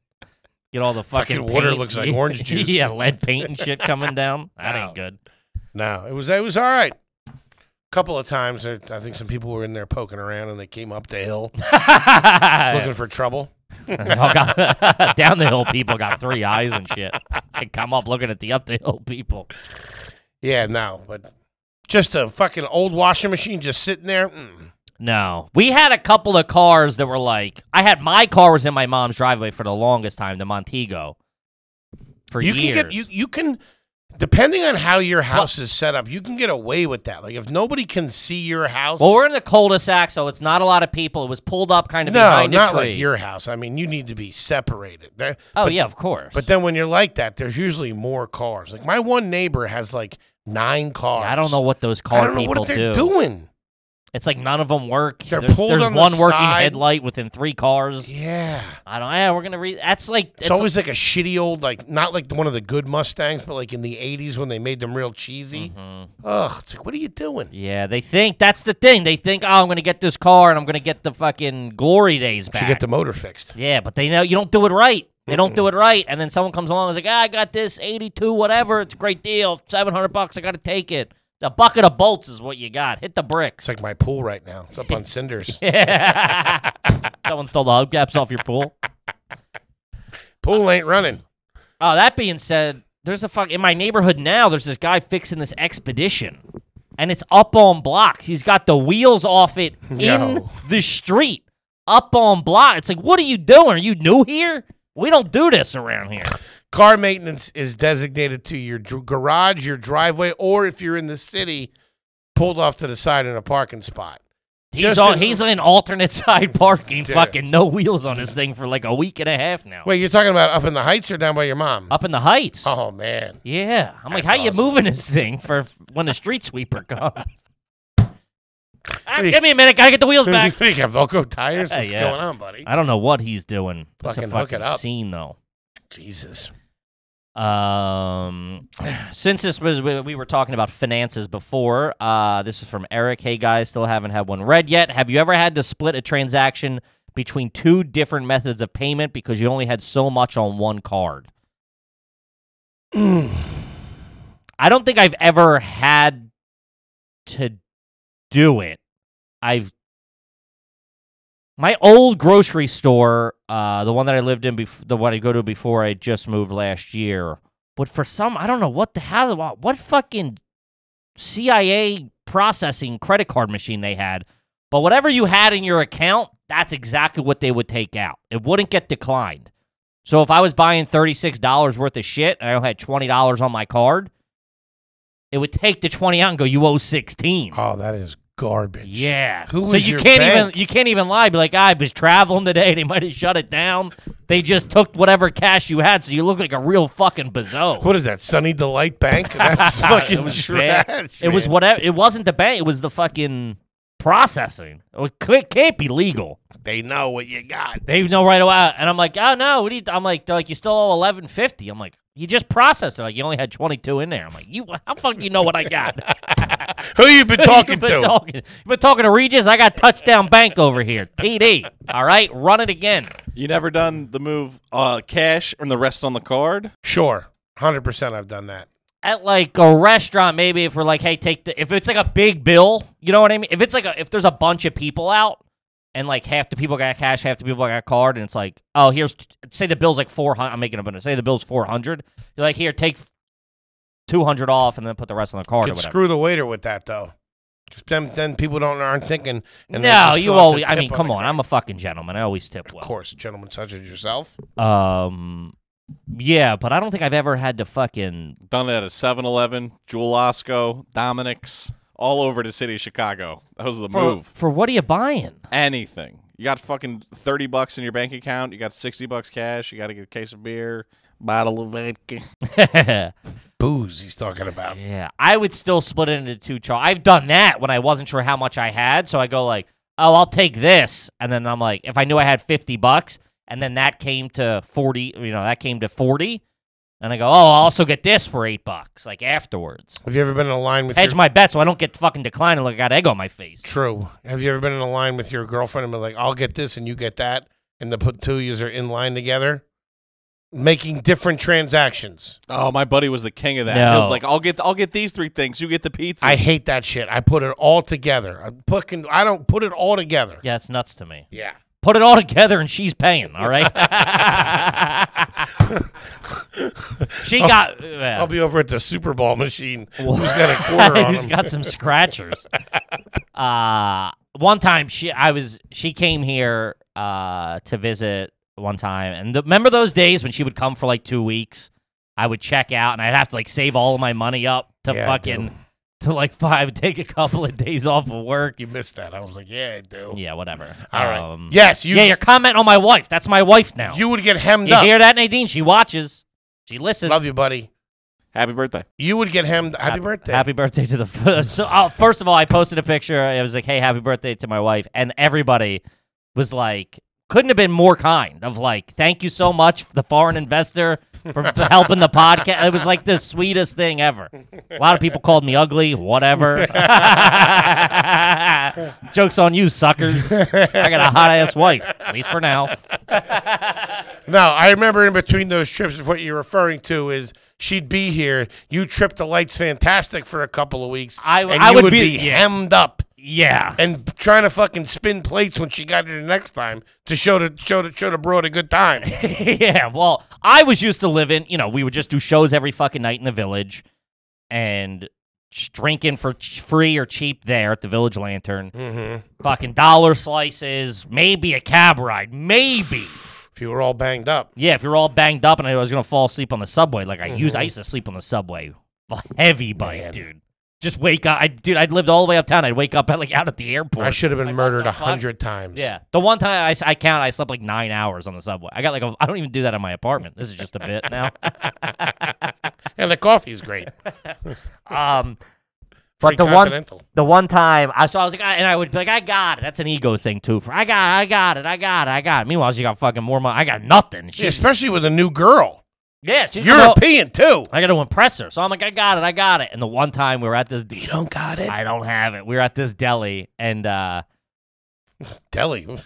Get all the fucking water paint. looks like orange juice. Yeah, lead paint and shit coming down. That ain't good. No, it was all right. Couple of times, I think some people were in there poking around, and they came up the hill looking for trouble. Down the hill people got 3 eyes and shit. They come up looking at the up the hill people. Yeah, no, but just a fucking old washing machine just sitting there. No. We had a couple of cars that were like, my car was in my mom's driveway for the longest time, the Montego, for years. You can, depending on how your house is set up, you can get away with that. Like, if nobody can see your house. Well, we're in the cul-de-sac, so it's not a lot of people. It was pulled up kind of behind a tree. No, not like your house. I mean, you need to be separated. Yeah, of course. But then when you're like that, there's usually more cars. Like, my one neighbor has like 9 cars. Yeah, I don't know what those car people do. I don't know what they're doing. It's like none of them work. There's one working headlight within 3 cars. Yeah. We're going to read. That's like. It's always like a shitty old, like, not like one of the good Mustangs, but like in the 80s when they made them real cheesy. Ugh, it's like, what are you doing? Yeah, they think, that's the thing. They think, I'm going to get this car and I'm going to get the fucking glory days back. You get the motor fixed. Yeah, but they know you don't do it right. They don't do it right. And then someone comes along and is like, I got this 82, whatever. It's a great deal. $700. I got to take it. A bucket of bolts is what you got. Hit the bricks. It's like my pool right now. It's up on cinders. Yeah. Someone stole the hubcaps off your pool. Pool ain't running. Oh, that being said, there's in my neighborhood now, there's this guy fixing this Expedition. And it's up on blocks. He's got the wheels off it in the street. Up on block. It's like, what are you doing? Are you new here? We don't do this around here. Car maintenance is designated to your garage, your driveway, or if you're in the city, pulled off to the side in a parking spot. He's in alternate side parking, fucking no wheels on his thing for like a week and a half now. Wait, you're talking about up in the Heights or down by your mom? Up in the Heights. Oh, man. Yeah. I'm like, how you moving this thing for when the street sweeper comes? Give me a minute. Gotta get the wheels back. You got Velcro tires? What's going on, buddy? I don't know what he's doing. It's a hook it up. Scene, though. Jesus. Since we were talking about finances before, this is from Eric. Hey, guys, still haven't had one read yet. Have you ever had to split a transaction between 2 different methods of payment because you only had so much on one card? I don't think I've ever had to do it. my old grocery store, the one that I lived in, the one I go to before I just moved last year, but for some, I don't know what fucking CIA processing credit card machine they had, but whatever you had in your account, that's exactly what they would take out. It wouldn't get declined. So if I was buying $36 worth of shit and I had $20 on my card, it would take the 20 out and go, you owe 16. Oh, that is garbage. Yeah. So you can't even lie. Be like, I was traveling today. They might have shut it down. They just took whatever cash you had, so you look like a real fucking bizzo. What is that? Sunny Delight Bank? That's fucking trash. It was whatever. It wasn't the bank. It was the fucking processing. It can't be legal. They know what you got. They know right away. And I'm like, oh no. I'm like, they're like, you still owe $11.50. I'm like, you just processed it. Like, you only had 22 in there. I'm like, how fuck you know what I got? Who you been talking to? You've been talking to Regis? I got Touchdown Bank over here. TD. All right? Run it again. You never done the move cash and the rest on the card? Sure. 100% I've done that. At like a restaurant, maybe if we're like, hey, if it's like a big bill, you know what I mean? If it's like if there's a bunch of people out and like half the people got cash, half the people got card, and it's like, oh, say the bill's like 400. I'm making up a say the bill's 400. You're like, here, take 200 off and then put the rest on the card or whatever. Screw the waiter with that though. Because then people aren't thinking. And no, you always. I mean, come on. I'm a fucking gentleman. I always tip well. Of course, a gentleman such as yourself. Yeah, but I don't think I've ever had to fucking done it at a 7-Eleven, Jewel Osco, Dominic's, all over the city of Chicago. That was the move. For what are you buying? Anything. You got fucking $30 in your bank account. You got $60 cash. You got to get a case of beer, bottle of vodka. Booze he's talking about. Yeah, I would still split it into two. I've done that when I wasn't sure how much I had, so I go like, oh, I'll take this, and then I'm like, if I knew I had $50. And then that came to 40, that came to 40. And I go, oh, I'll also get this for $8, like afterwards. Have you ever been in a line with Hedge my bet so I don't get fucking declined and look, I got egg on my face. True. Have you ever been in a line with your girlfriend and been like, I'll get this and you get that? And the two of you are in line together? Making different transactions. Oh, my buddy was the king of that. No. He was like, I'll get these three things. You get the pizza. I hate that shit. I put it all together. I don't put it all together. Yeah, it's nuts to me. Yeah. Put it all together and she's paying, all right? I'll be over at the Super Bowl machine. Who's got a quarter on Who's him? got some scratchers. One time she came here to visit one time. And remember those days when she would come for like 2 weeks? I would check out and I'd have to like save all of my money up to take a couple of days off of work. You missed that. I was like, yeah, I do. Yeah, whatever. All right. Yes, you're commenting on my wife. That's my wife now. You would get hemmed up. You hear that, Nadine? She watches. She listens. Love you, buddy. Happy birthday. You would get hemmed. Happy birthday. Happy birthday to the. First of all, I posted a picture. I was like, hey, happy birthday to my wife. And everybody was like, couldn't have been more kind of like, thank you so much, the foreign investor, for helping the podcast. It was like the sweetest thing ever. A lot of people called me ugly, whatever. Joke's on you, suckers. I got a hot-ass wife, at least for now. No, I remember in between those trips, what you're referring to is she'd be here. You tripped the lights fantastic for a couple of weeks. I would be hemmed up. Yeah. And trying to fucking spin plates when she got here the next time to show the broad a good time. Yeah, well, I was used to living, we would just do shows every fucking night in the Village and drinking for free or cheap there at the Village Lantern. Mm-hmm. Fucking dollar slices, maybe a cab ride, maybe. If you were all banged up. Yeah, if you're all banged up and I was going to fall asleep on the subway like I used to sleep on the subway. Heavy bite, dude. Just wake up. I'd lived all the way uptown. I'd wake up out at the airport. I should have been murdered 100 times. Yeah. The one time I slept like 9 hours on the subway. I got I don't even do that in my apartment. This is just a bit now. And the coffee's great. But the one time, I was like, and I would be like, I got it. That's an ego thing too. I got it. Meanwhile, she got fucking more money. I got nothing. Yeah, especially with a new girl. Yeah, she's European too. I got to impress her, so I'm like, I got it. And the one time we were at this, you don't got it. I don't have it. We were at this deli, and deli.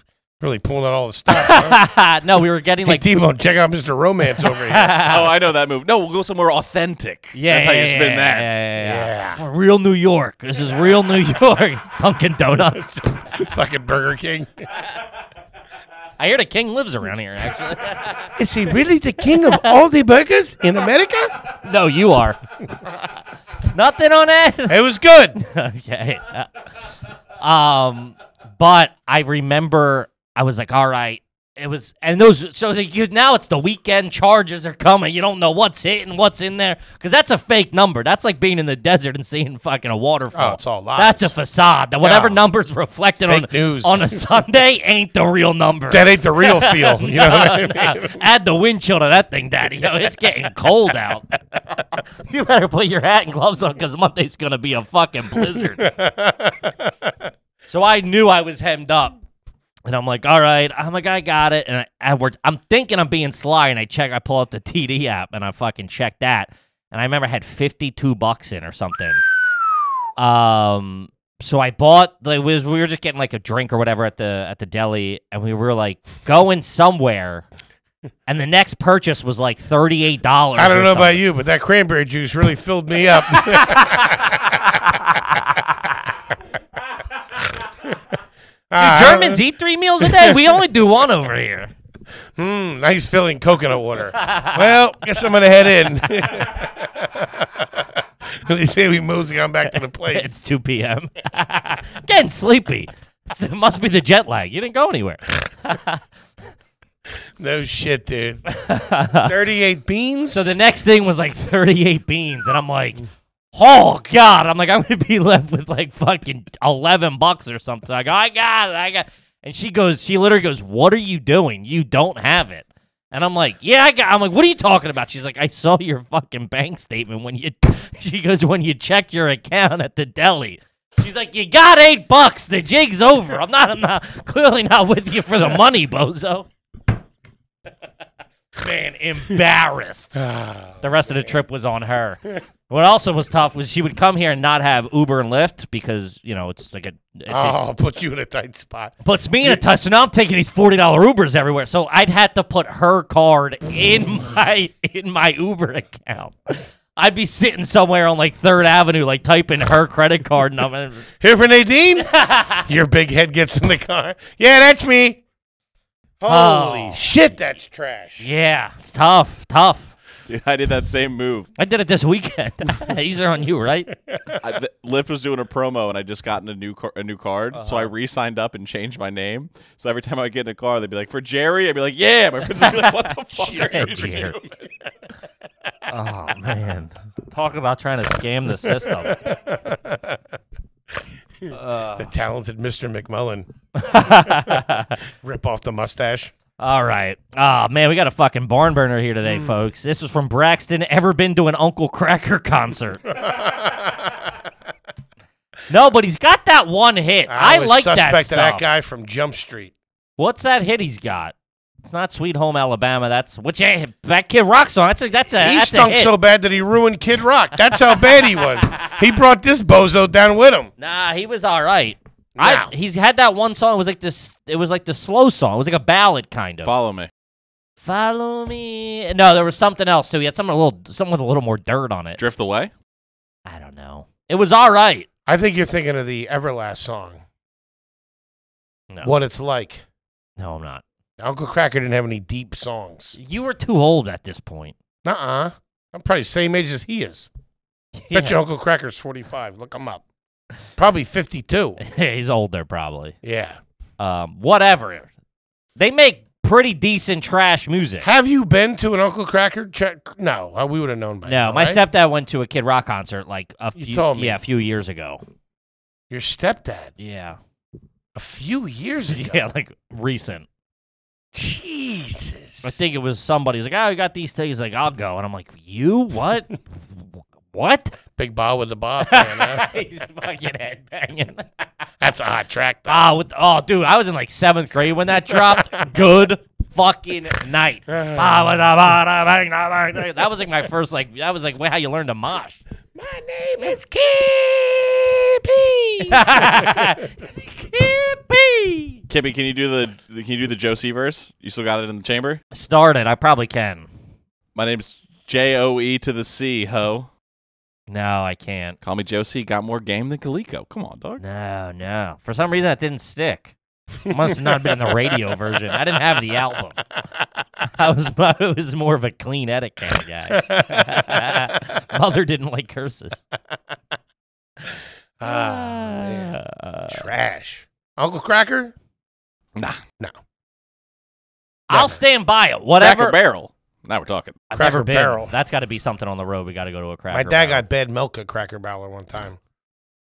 Really pulling out all the stuff. Huh? No, we were getting like T-Bone, check out Mr. Romance over here. Oh, I know that move. No, we'll go somewhere authentic. Yeah, that's how you spin that. Yeah. Real New York. This is real New York. Dunkin' Donuts. Fucking Burger King. I hear the king lives around here, actually. Is he really the king of all the burgers in America? No, you are. Nothing on that? It was good. Okay. But I remember I was like, all right. It was, and those, so now it's the weekend charges are coming. You don't know what's hitting, what's in there. Because that's a fake number. That's like being in the desert and seeing fucking a waterfall. Oh, it's all lies. That's a facade. Whatever number's reflected on a Sunday ain't the real number. That ain't the real feel. You know what I mean? No. Add the wind chill to that thing, Daddy. Yo, it's getting cold out. You better put your hat and gloves on because Monday's going to be a fucking blizzard. So I knew I was hemmed up. And I'm like, all right. I'm like, I got it. And I'm thinking I'm being sly. And I pull out the TD app and I fucking check that. And I remember I had $52 in or something. So I bought, we were just getting like a drink or whatever at the deli. And we were like going somewhere. And the next purchase was like $38. I don't know about you, but that cranberry juice really filled me up. Do Germans eat 3 meals a day? We only do one over here. Nice filling coconut water. Well, guess I'm going to head in. They say we mosey on back to the place. It's 2 p.m. I'm getting sleepy. It must be the jet lag. You didn't go anywhere. No shit, dude. 38 beans? So the next thing was like 38 beans. And I'm like, oh, God. I'm like, I'm going to be left with like fucking $11 or something. I go, I got it. And she literally goes, what are you doing? You don't have it. And I'm like, yeah, I'm like, what are you talking about? She's like, I saw your fucking bank statement she goes, when you checked your account at the deli. She's like, you got $8. The jig's over. I'm not clearly not with you for the money, bozo. Man, embarrassed. The rest of the trip was on her. What also was tough was she would come here and not have Uber and Lyft because, it's like put you in a tight spot. Puts me in a tight. So now I'm taking these $40 Ubers everywhere. So I'd have to put her card in my Uber account. I'd be sitting somewhere on like 3rd Avenue, like typing her credit card number. Here for Nadine? Your big head gets in the car. Yeah, that's me. Holy shit, that's trash. Yeah, it's tough. Dude, I did that same move. I did it this weekend. These are on you, right? Lyft was doing a promo, and I just gotten a new card, so I re-signed up and changed my name. So every time I get in a car, they'd be like, for Jerry? I'd be like, yeah. My friends would be like, what the fuck are you doing? Oh, man. Talk about trying to scam the system. The talented Mr. McMullen. Rip off the mustache. All right. Oh, man, we got a fucking barn burner here today, folks. This is from Braxton. Ever been to an Uncle Cracker concert? No, but he's got that one hit. I like that stuff. Suspect of that guy from Jump Street. What's that hit he's got? It's not Sweet Home Alabama. That's that Kid Rock song. He stunk so bad that he ruined Kid Rock. That's how bad he was. He brought this bozo down with him. Nah, he was all right. He's had that one song. It was like this. It was like the slow song. It was like a ballad kind of. Follow me. Follow me. No, there was something else too. He had something with a little more dirt on it. Drift Away? I don't know. It was all right. I think you're thinking of the Everlast song. No. What It's Like. No, I'm not. Uncle Cracker didn't have any deep songs. You were too old at this point. I'm probably the same age as he is. Yeah. Bet you Uncle Cracker's 45. Look him up. Probably 52. He's older, probably. Yeah. Whatever. They make pretty decent trash music. Have you been to an Uncle Cracker? No, we would have known by now. No, my right? stepdad went to a Kid Rock concert like a few years ago. Your stepdad? Yeah. A few years ago? Yeah, like recent. Jesus. I think it was somebody who's like, oh, you got these things. Like, I'll go. And I'm like, you? What? What? Big Bob with the Bob fan, huh? He's fucking headbanging. That's a hot track, though. Dude, I was in like 7th grade when that dropped. Good fucking night. That was like my first, that was like how you learned to mosh. My name is Kippy. Kippy. Kippy, can you do the Josie verse? You still got it in the chamber? Start it. I probably can. My name's Joe to the C, ho. No, I can't. Call me Josie. Got more game than Coleco. Come on, dog. No. For some reason, it didn't stick. It must have not been the radio version. I didn't have the album. I was more of a clean edit kind of guy. Mother didn't like curses. Man. Trash. Uncle Cracker? Nah. No. I'll stand by it. Whatever. Cracker Barrel. Now we're talking. I've Cracker never been. Barrel. That's got to be something on the road. We got to go to a Cracker My dad Barrel. got bad milk at Cracker Barrel one time.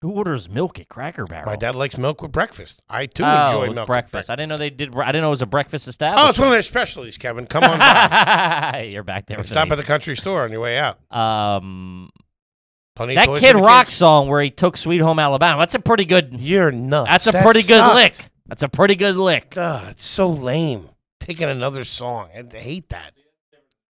Who orders milk at Cracker Barrel? My dad likes milk with breakfast. I too enjoy milk breakfast. with breakfast. I didn't know they did. I didn't know it was a breakfast establishment. Oh, it's one of their specialties, Kevin. Come on by. You're back there. Stop at the country store on your way out. Plenty of That toys Kid for the Rock kids. song where he took Sweet Home Alabama. That's a pretty good. You're nuts. That's a That pretty good sucked. lick. That's a pretty good lick. It's so lame. Taking another song. I hate that.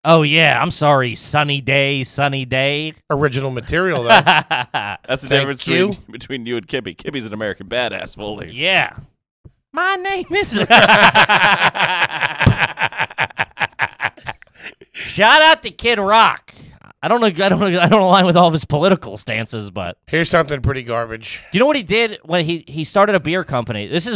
Oh yeah, I'm sorry. Sunny day, sunny day. Original material, though. That's the Thank difference you. between you and Kippy. Kippy's an American badass, Foley. Yeah. My name is. Shout out to Kid Rock. I don't align with all of his political stances, but Here's something pretty garbage. do you know what he did when he started a beer company? This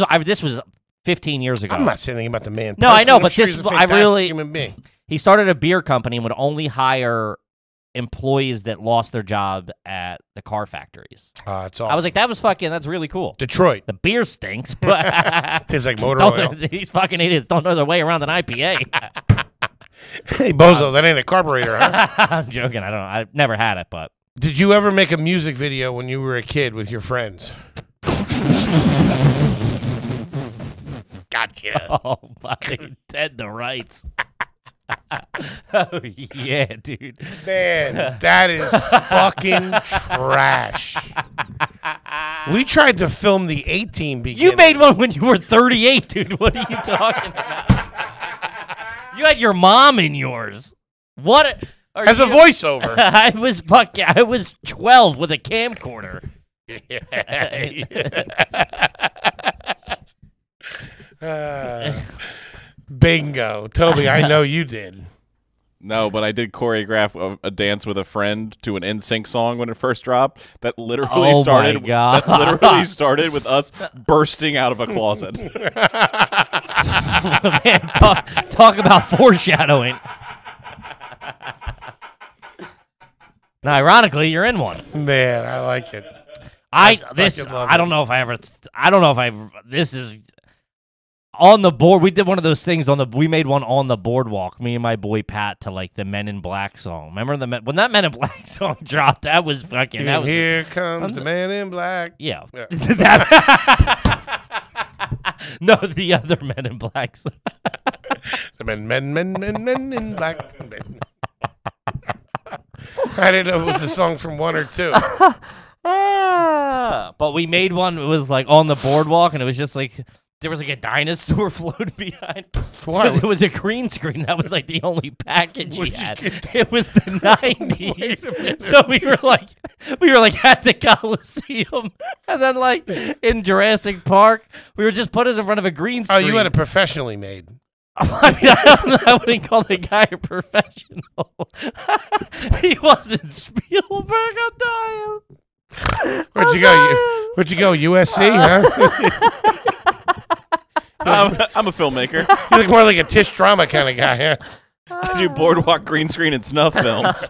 was 15 years ago. I'm not saying anything about the man. No, I know, personally. I'm but sure this he's a I fantastic really human being. he started a beer company and would only hire employees that lost their job at the car factories. It's awesome. I was like, that's really cool. Detroit. The beer stinks, but Tastes like motor oil. these fucking idiots don't know their way around an IPA. Hey, Bozo, that ain't a carburetor, huh? I'm joking. I've never had it, but Did you ever make a music video when you were a kid with your friends? Gotcha. oh my, dead to rights. Oh yeah, dude. Man, that is fucking trash. We tried to film the A-Team beginning. You made one when you were 38, dude. What are you talking about? You had your mom in yours. What? As a voiceover. I was 12 with a camcorder. Bingo. Toby, I know you did. No, but I did choreograph a dance with a friend to an NSYNC song when it first dropped. That literally Oh started. my God. That literally started with us bursting out of a closet. Man, talk about foreshadowing. Now, ironically, you're in one. Man, I like it. I fucking love don't know if this is on the board. We did one of those things we made one on the boardwalk, me and my boy Pat, to like the Men in Black song. Remember when that Men in Black song dropped? That was fucking. That was, Here comes the man in black. yeah. Yeah. No, the other Men in Black song. The men in black. I didn't know if it was a song from one or two. But we made one. It was like on the boardwalk, and it was just like there was like a dinosaur floating behind. Why? It was a green screen. That was like the only package he had. It was the 90s. So we were like at the Coliseum, and then like in Jurassic Park, we were just put us in front of a green screen. Oh, you had it professionally made. I mean, I wouldn't call the guy a professional. He wasn't Spielberg. I'm dying. Where'd you go? Where'd you go? USC, huh? I'm a filmmaker. You look more like a Tish drama kind of guy, huh? I do boardwalk, green screen, and snuff films.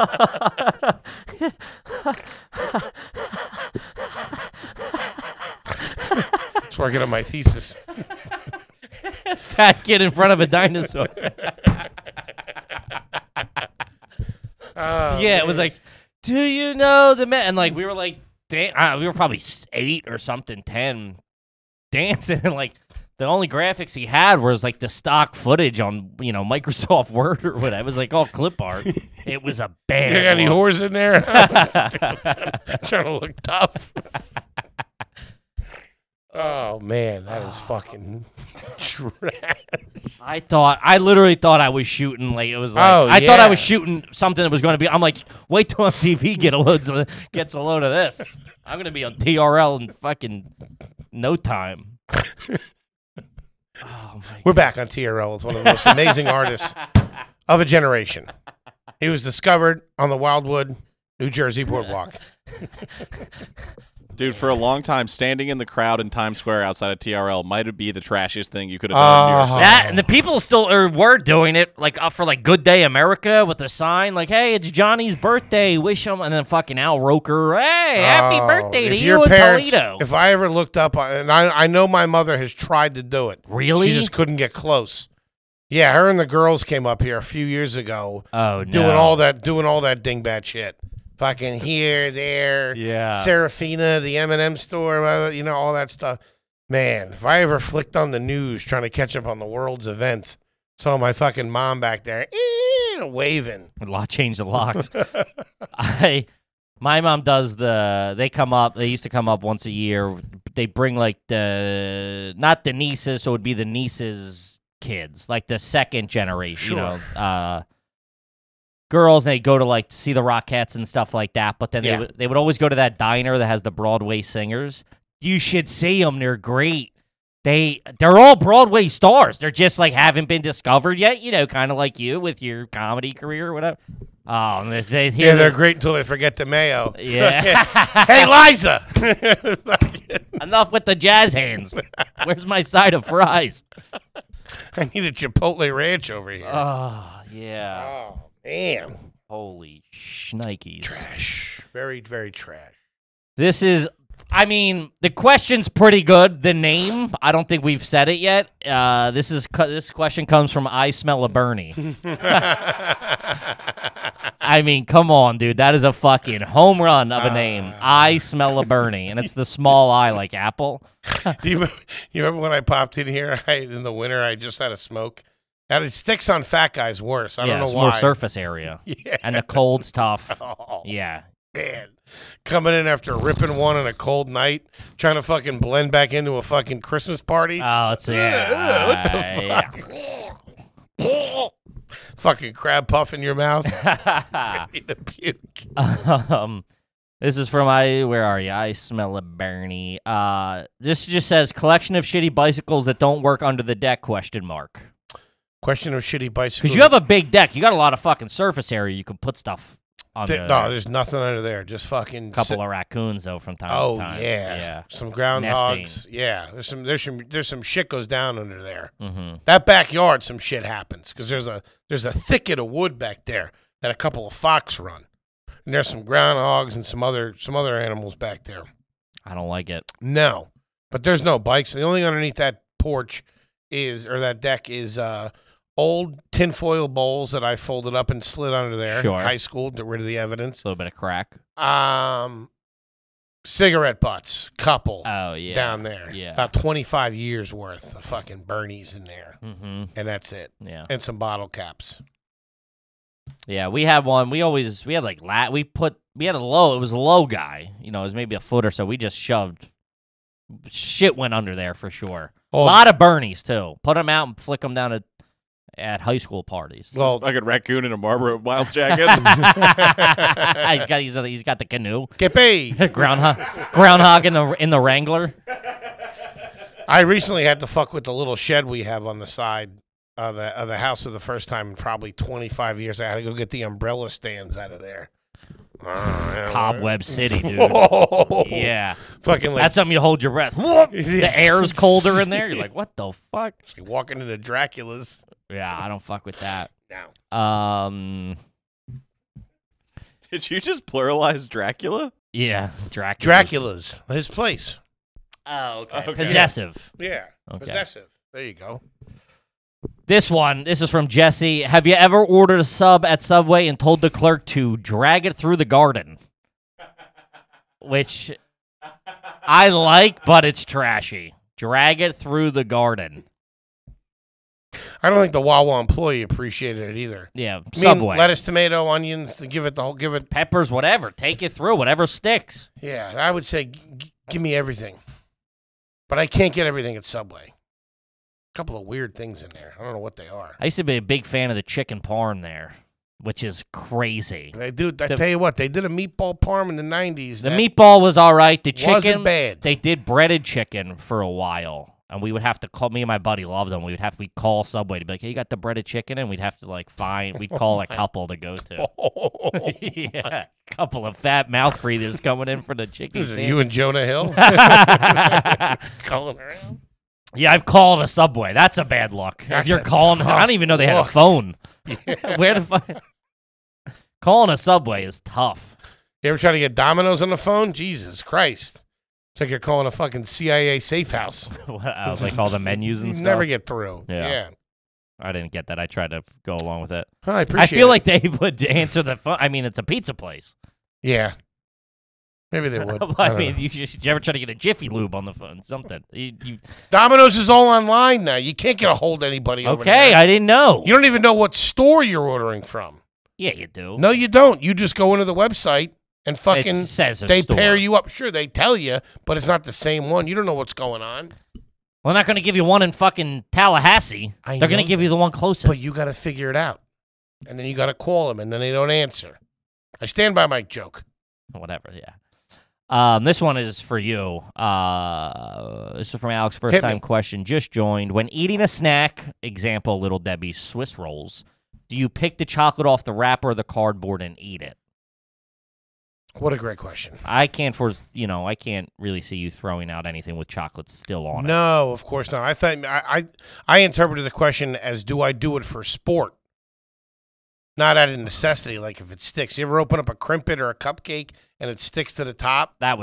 Just working on my thesis. Fat kid in front of a dinosaur. Yeah, it was like, do you know the man? And like we were like, we were probably 8 or something, 10, dancing, and like the only graphics he had was like the stock footage on Microsoft Word or whatever. It was like all clip art. It was a bad. You got any whores in there? Trying to look tough. Oh man, that is fucking trash. I literally thought I was shooting like it was like I thought I was shooting something that was going to be. I'm like, wait till MTV gets a load of this. I'm gonna be on TRL in fucking no time. We're back on TRL with one of the most amazing artists of a generation. He was discovered on the Wildwood, New Jersey boardwalk. Dude, for a long time, standing in the crowd in Times Square outside of TRL might be the trashiest thing you could have done in New York City. That, and the people still were doing it, like for like Good Day America with a sign like, "Hey, it's Johnny's birthday, wish him," and then fucking Al Roker, "Hey, happy birthday to you in Toledo." If I ever looked up, and I know my mother has tried to do it. Really? She just couldn't get close. Yeah, her and the girls came up here a few years ago. Oh, no. Doing all that dingbat shit. Fucking here, there, Serafina, the M&M store, you know, all that stuff. Man, if I ever flicked on the news trying to catch up on the world's events, saw my fucking mom back there waving. Change the locks. My mom does they used to come up once a year. They bring like not the nieces, so it would be the nieces' kids, like the second generation, you know, girls, and they go to like see the Rockettes and stuff like that. But then they would always go to that diner that has the Broadway singers. You should see them; they're great. They're all Broadway stars. They're just like haven't been discovered yet. You know, kind of like you with your comedy career or whatever. Oh, they're great until they forget the mayo. Yeah. Hey, Liza. Enough with the jazz hands. Where's my side of fries? I need a Chipotle ranch over here. Oh yeah. Oh. Man. Holy shnikes. Trash. Very, very trash. This is, I mean, the question's pretty good. The name, I don't think we've said it yet. This question comes from I Smell a Bernie. I mean, come on, dude. That is a fucking home run of a name. I Smell a Bernie. And it's the small I like Apple. You remember when I popped in here in the winter, I just had a smoke? And it sticks on fat guys worse. I don't know it's why. More surface area. Yeah. And the cold's tough. Oh, yeah. Man. Coming in after ripping one on a cold night, trying to fucking blend back into a fucking Christmas party. Oh, it's, what the fuck? Fucking crab puff in your mouth. Ready to puke. This is from where are you? I Smell a Bernie. This just says, collection of shitty bicycles that don't work under the deck, ? Question of shitty bicycles. Because you have a big deck. You got a lot of fucking surface area. You can put stuff on there. No, there's nothing under there. Just fucking... couple of raccoons, though, from time to time. Oh, yeah. Some groundhogs. Yeah. There's some shit goes down under there. Mm-hmm. That backyard, some shit happens. Because there's a thicket of wood back there that a couple of fox run. And there's some groundhogs and some other animals back there. I don't like it. No. But there's no bikes. The only underneath that porch that deck is... old tinfoil bowls that I folded up and slid under there. Sure. High school, get rid of the evidence. A little bit of crack. Cigarette butts, couple. Oh, yeah. Down there. Yeah. About 25 years worth of fucking Bernies in there. Mm-hmm. And that's it. Yeah. And some bottle caps. Yeah, we had one. We had like, we had a low, it was a low guy. You know, it was maybe a foot or so. We just shoved. Shit went under there for sure. Oh. A lot of Bernies, too. Put them out and flick them down at high school parties. Well, like a raccoon in a Marlboro Miles jacket. he's got the canoe. Kippy. groundhog in the Wrangler. I recently had to fuck with the little shed we have on the side of the house for the first time in probably 25 years. I had to go get the umbrella stands out of there. Cobweb City, dude. Whoa. Yeah. Fucking like, that's something you hold your breath. The air's colder in there. You're like, what the fuck? It's like walking into Dracula's. Yeah, I don't fuck with that. No. Did you just pluralize Dracula? Yeah, Dracula's. His place. Oh, okay. Possessive. Yeah. Okay. Possessive. There you go. This is from Jesse. Have you ever ordered a sub at Subway and told the clerk to drag it through the garden? Which I like, but it's trashy. Drag it through the garden. I don't think the Wawa employee appreciated it either. Yeah, Subway. Lettuce, tomato, onions, to give it peppers, whatever. Take it through, whatever sticks. Yeah, I would say give me everything. But I can't get everything at Subway. A couple of weird things in there. I don't know what they are. I used to be a big fan of the chicken parm there, which is crazy. They do. I tell you what, they did a meatball parm in the 90s. The meatball was all right. The chicken wasn't bad. They did breaded chicken for a while, and we would have to call. Me and my buddy loved them. We'd call Subway to be like, "Hey, you got the breaded chicken?" And we'd have to we'd call a couple to go to. Yeah, a couple of fat mouth breathers coming in for the chicken. Is it you and Jonah Hill calling around? Yeah, I've called a Subway. That's a bad look. If you're calling, I don't even know they had a phone. Yeah. Where the fuck? Calling a Subway is tough. You ever try to get Domino's on the phone? Jesus Christ. It's like you're calling a fucking CIA safe house. Like all the menus and stuff? Never get through. Yeah. I didn't get that. I tried to go along with it. Oh, I appreciate it. I feel like they would answer the phone. I mean, it's a pizza place. Yeah. Maybe they would. I mean, you ever try to get a Jiffy Lube on the phone? Something. Domino's is all online now. You can't get a hold of anybody over there. Okay, I didn't know. You don't even know what store you're ordering from. Yeah, you do. No, you don't. You just go into the website and fucking it says they store. pair you up. Sure, they tell you, but it's not the same one. You don't know what's going on. Well, they're not going to give you one in fucking Tallahassee. They're going to give you the one closest. But you got to figure it out. And then you got to call them, and then they don't answer. I stand by my joke. Whatever, yeah. This one is for you. This is from Alex. First time question. Just joined. When eating a snack, example, Little Debbie's Swiss rolls, do you pick the chocolate off the wrapper or the cardboard and eat it? What a great question. I can't really see you throwing out anything with chocolate still on it. No, of course not. I thought I interpreted the question as, do I do it for sport? Not out of necessity, like if it sticks. You ever open up a Crimpet or a cupcake and it sticks to the top? That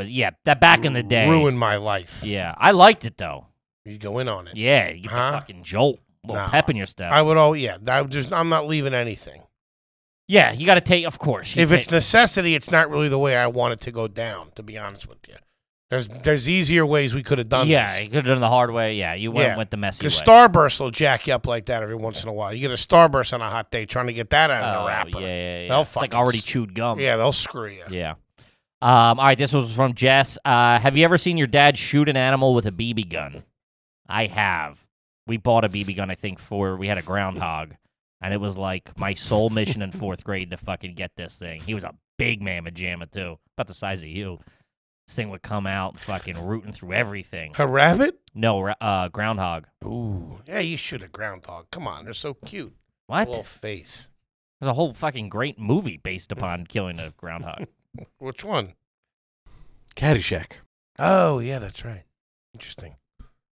back in the day. Ruined my life. Yeah, I liked it, though. You go in on it. Yeah, you get the fucking jolt. A little pep in your step. I'm not leaving anything. Yeah, you got to take, of course. If it's necessity, it's not really the way I want it to go down, to be honest with you. There's easier ways we could have done this. Yeah, you could have done the hard way. Yeah, you went the messy way. Because Starburst will jack you up like that every once in a while. You get a Starburst on a hot day trying to get that out of the wrapper. Yeah. It's like already chewed gum. Yeah, they'll screw you. Yeah. All right, this was from Jess. Have you ever seen your dad shoot an animal with a BB gun? I have. We bought a BB gun, I think, we had a groundhog. And it was like my sole mission in 4th grade to fucking get this thing. He was a big mamma jamma, too. About the size of you. This thing would come out fucking rooting through everything. A rabbit? No, groundhog. Ooh. Yeah, you shoot a groundhog. Come on, they're so cute. What? A little face. There's a whole fucking great movie based upon killing a groundhog. Which one? Caddyshack. Oh, yeah, that's right. Interesting.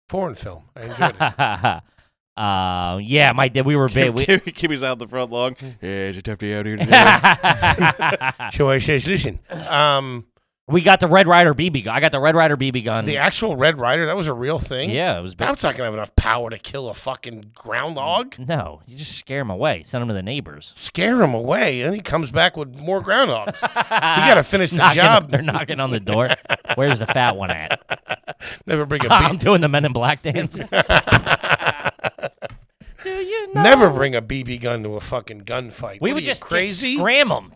Foreign film. I enjoyed it. Yeah, my dad. We were big. Kimmy's out the front lawn. Yeah, just have to be out here today. So I says, listen. We got the Red Ryder BB gun. I got the Red Ryder BB gun. The actual Red Ryder, that was a real thing? Yeah, it was big. That's not going to have enough power to kill a fucking groundhog. No, you just scare him away. Send him to the neighbors. Scare him away, and he comes back with more groundhogs. You got to finish the job. They're knocking on the door. Where's the fat one at? Never bring a I'm doing the Men in Black dance. Do you know? Never bring a BB gun to a fucking gunfight. We would just scram him.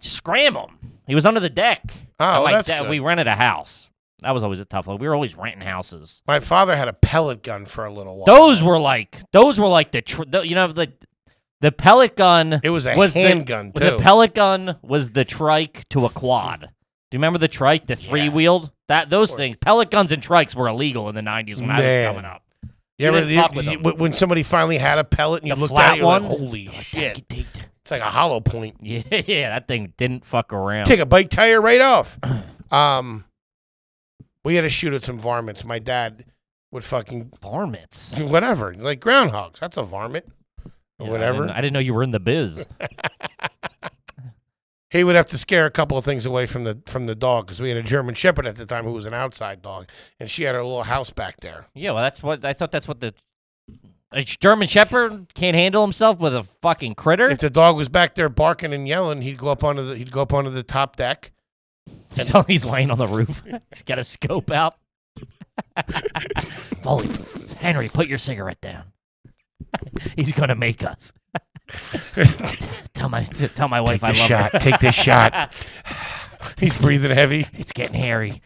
He was under the deck. Oh, that's good. We rented a house. That was always a tough one. We were always renting houses. My father had a pellet gun for a little while. Those were like the pellet gun. It was a handgun too. The pellet gun was the trike to a quad. Do you remember the trike, the three-wheeled? Those things, pellet guns and trikes were illegal in the 90s when I was coming up. When somebody finally had a pellet and you looked at it, you're like, holy shit. It's like a hollow point. Yeah, that thing didn't fuck around. Take a bike tire right off. We had to shoot at some varmints. My dad would fucking... Varmints? Whatever. Like groundhogs. That's a varmint. Or whatever. I didn't know you were in the biz. He would have to scare a couple of things away from the dog because we had a German Shepherd at the time who was an outside dog, and she had her little house back there. Yeah, well, I thought that's what a German Shepherd can't handle himself with a fucking critter. If the dog was back there barking and yelling, he'd go up onto the top deck. So he's laying on the roof. He's got a scope out. Foley, Henry, put your cigarette down. He's gonna make us. Tell my wife I love her. Take this shot. He's breathing heavy. It's getting hairy.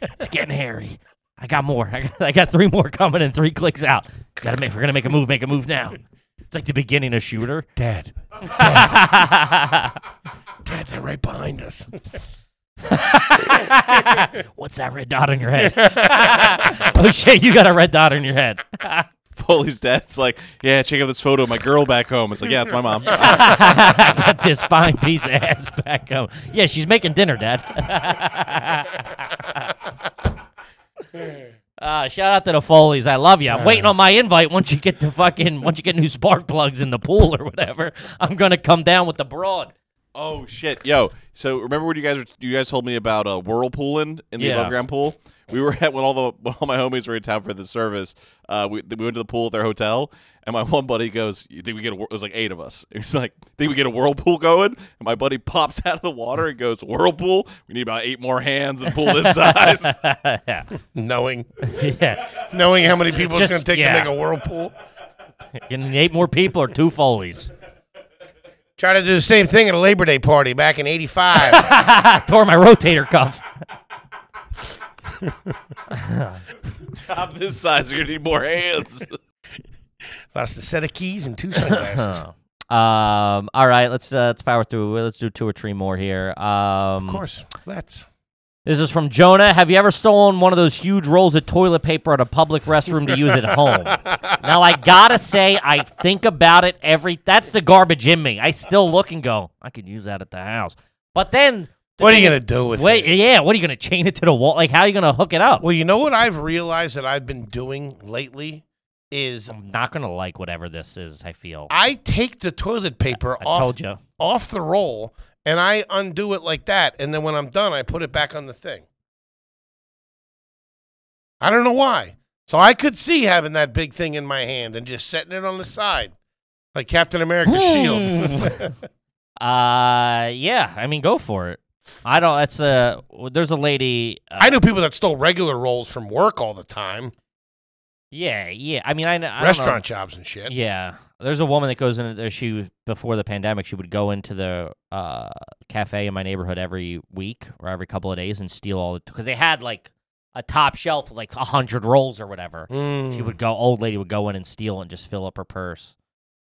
I got more. I got 3 more coming and 3 clicks out. We're gonna make a move. Make a move now. It's like the beginning of Shooter. Dad, they're right behind us. What's that red dot on your head? Oh shit, you got a red dot on your head. Foley's dad's like, yeah, check out this photo of my girl back home. It's like, yeah, it's my mom. I got this fine piece of ass back home. Yeah, she's making dinner, Dad. Shout out to the Foleys. I love you. I'm waiting on my invite once you get new spark plugs in the pool or whatever. I'm gonna come down with the broad. Oh shit, yo! So remember when you guys told me about whirlpooling in the above ground pool? We were at when all my homies were in town for the service. We went to the pool at their hotel, and my one buddy goes, "You think we get it was like 8 of us?" He's like, "Think we get a whirlpool going?" And my buddy pops out of the water and goes, "Whirlpool? We need about 8 more hands and pool this size." Yeah. Knowing Yeah. how many people it's going to take to make a whirlpool. You need 8 more people or 2 Foleys. Tried to do the same thing at a Labor Day party back in '85. Tore my rotator cuff. Job this size, you're gonna need more hands. Lost a set of keys and 2 sunglasses. All right, let's power through. Let's do 2 or 3 more here. Of course, let's. This is from Jonah. Have you ever stolen one of those huge rolls of toilet paper at a public restroom to use at home? Now, I gotta say, I think about it that's the garbage in me. I still look and go, I could use that at the house. But then... What are you going to do with it? Yeah, what are you going to chain it to the wall? Like, how are you going to hook it up? Well, you know what I've realized that I've been doing lately is... I'm not going to like whatever this is, I feel. I take the toilet paper off the roll, and I undo it like that, and then when I'm done, I put it back on the thing. I don't know why. So I could see having that big thing in my hand and just setting it on the side, like Captain America's shield. Yeah, I mean, go for it. I don't, there's a lady. I knew people that stole regular rolls from work all the time. Yeah. I mean, I restaurant jobs and shit. Yeah. There's a woman that goes in there. Before the pandemic, she would go into the cafe in my neighborhood every week or every couple of days and steal all the, because they had like a top shelf with like 100 rolls or whatever. Old lady would go in and steal and just fill up her purse.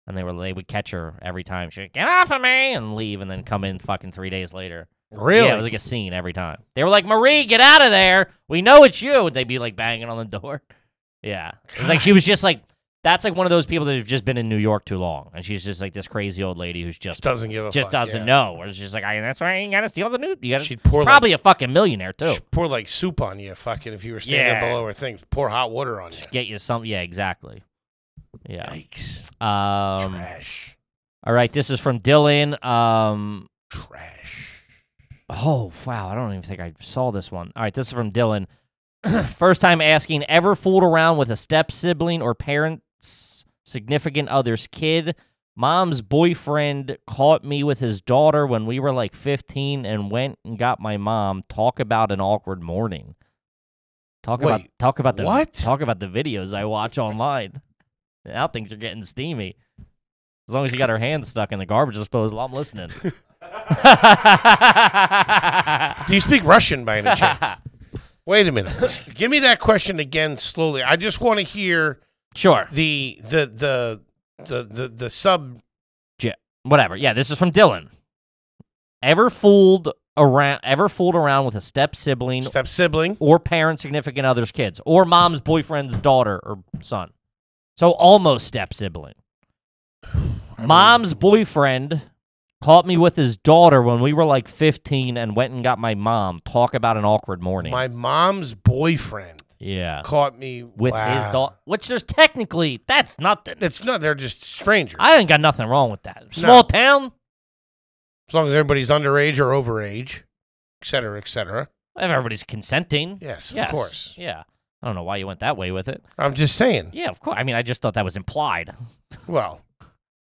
And they would catch her every time. She'd get off of me and leave and then come in fucking 3 days later. Really? Yeah, it was like a scene every time. They were like, Marie, get out of there. We know it's you. And they'd be like banging on the door. Yeah. It's like she was just like, that's like one of those people that have just been in New York too long. And she's just like this crazy old lady who's just doesn't give a fuck. Just doesn't know. Or it's just like, that's why you got to steal the new. She'd pour probably a fucking millionaire too. She'd pour like soup on you, fucking, if you were standing below her thing. Pour hot water on you. Get you some. Yeah, exactly. Yeah. Yikes. Trash. All right, this is from Dylan. Trash. Oh, wow. I don't even think I saw this one. All right, this is from Dylan. First time asking, ever fooled around with a step-sibling or parent's significant other's kid? Mom's boyfriend caught me with his daughter when we were like 15 and went and got my mom. Talk about an awkward morning. Talk about the videos I watch online. Now things are getting steamy. As long as you got her hands stuck in the garbage disposal, I'm listening. Do you speak Russian by any chance? Wait a minute. Give me that question again slowly. I just want to hear. Sure. The sub. Whatever. Yeah, this is from Dylan. Ever fooled around with a step sibling, or parent, significant other's kids, or mom's boyfriend's daughter or son? So almost step sibling. Mom's boyfriend caught me with his daughter when we were like 15 and went and got my mom. Talk about an awkward morning. My mom's boyfriend. Yeah. Caught me with his daughter. Which there's technically, that's nothing. It's not. They're just strangers. I ain't got nothing wrong with that. Small town. As long as everybody's underage or overage, et cetera, et cetera. If everybody's consenting. Yes, of course. Yeah. I don't know why you went that way with it. I'm just saying. Yeah, of course. I mean, I just thought that was implied. Well,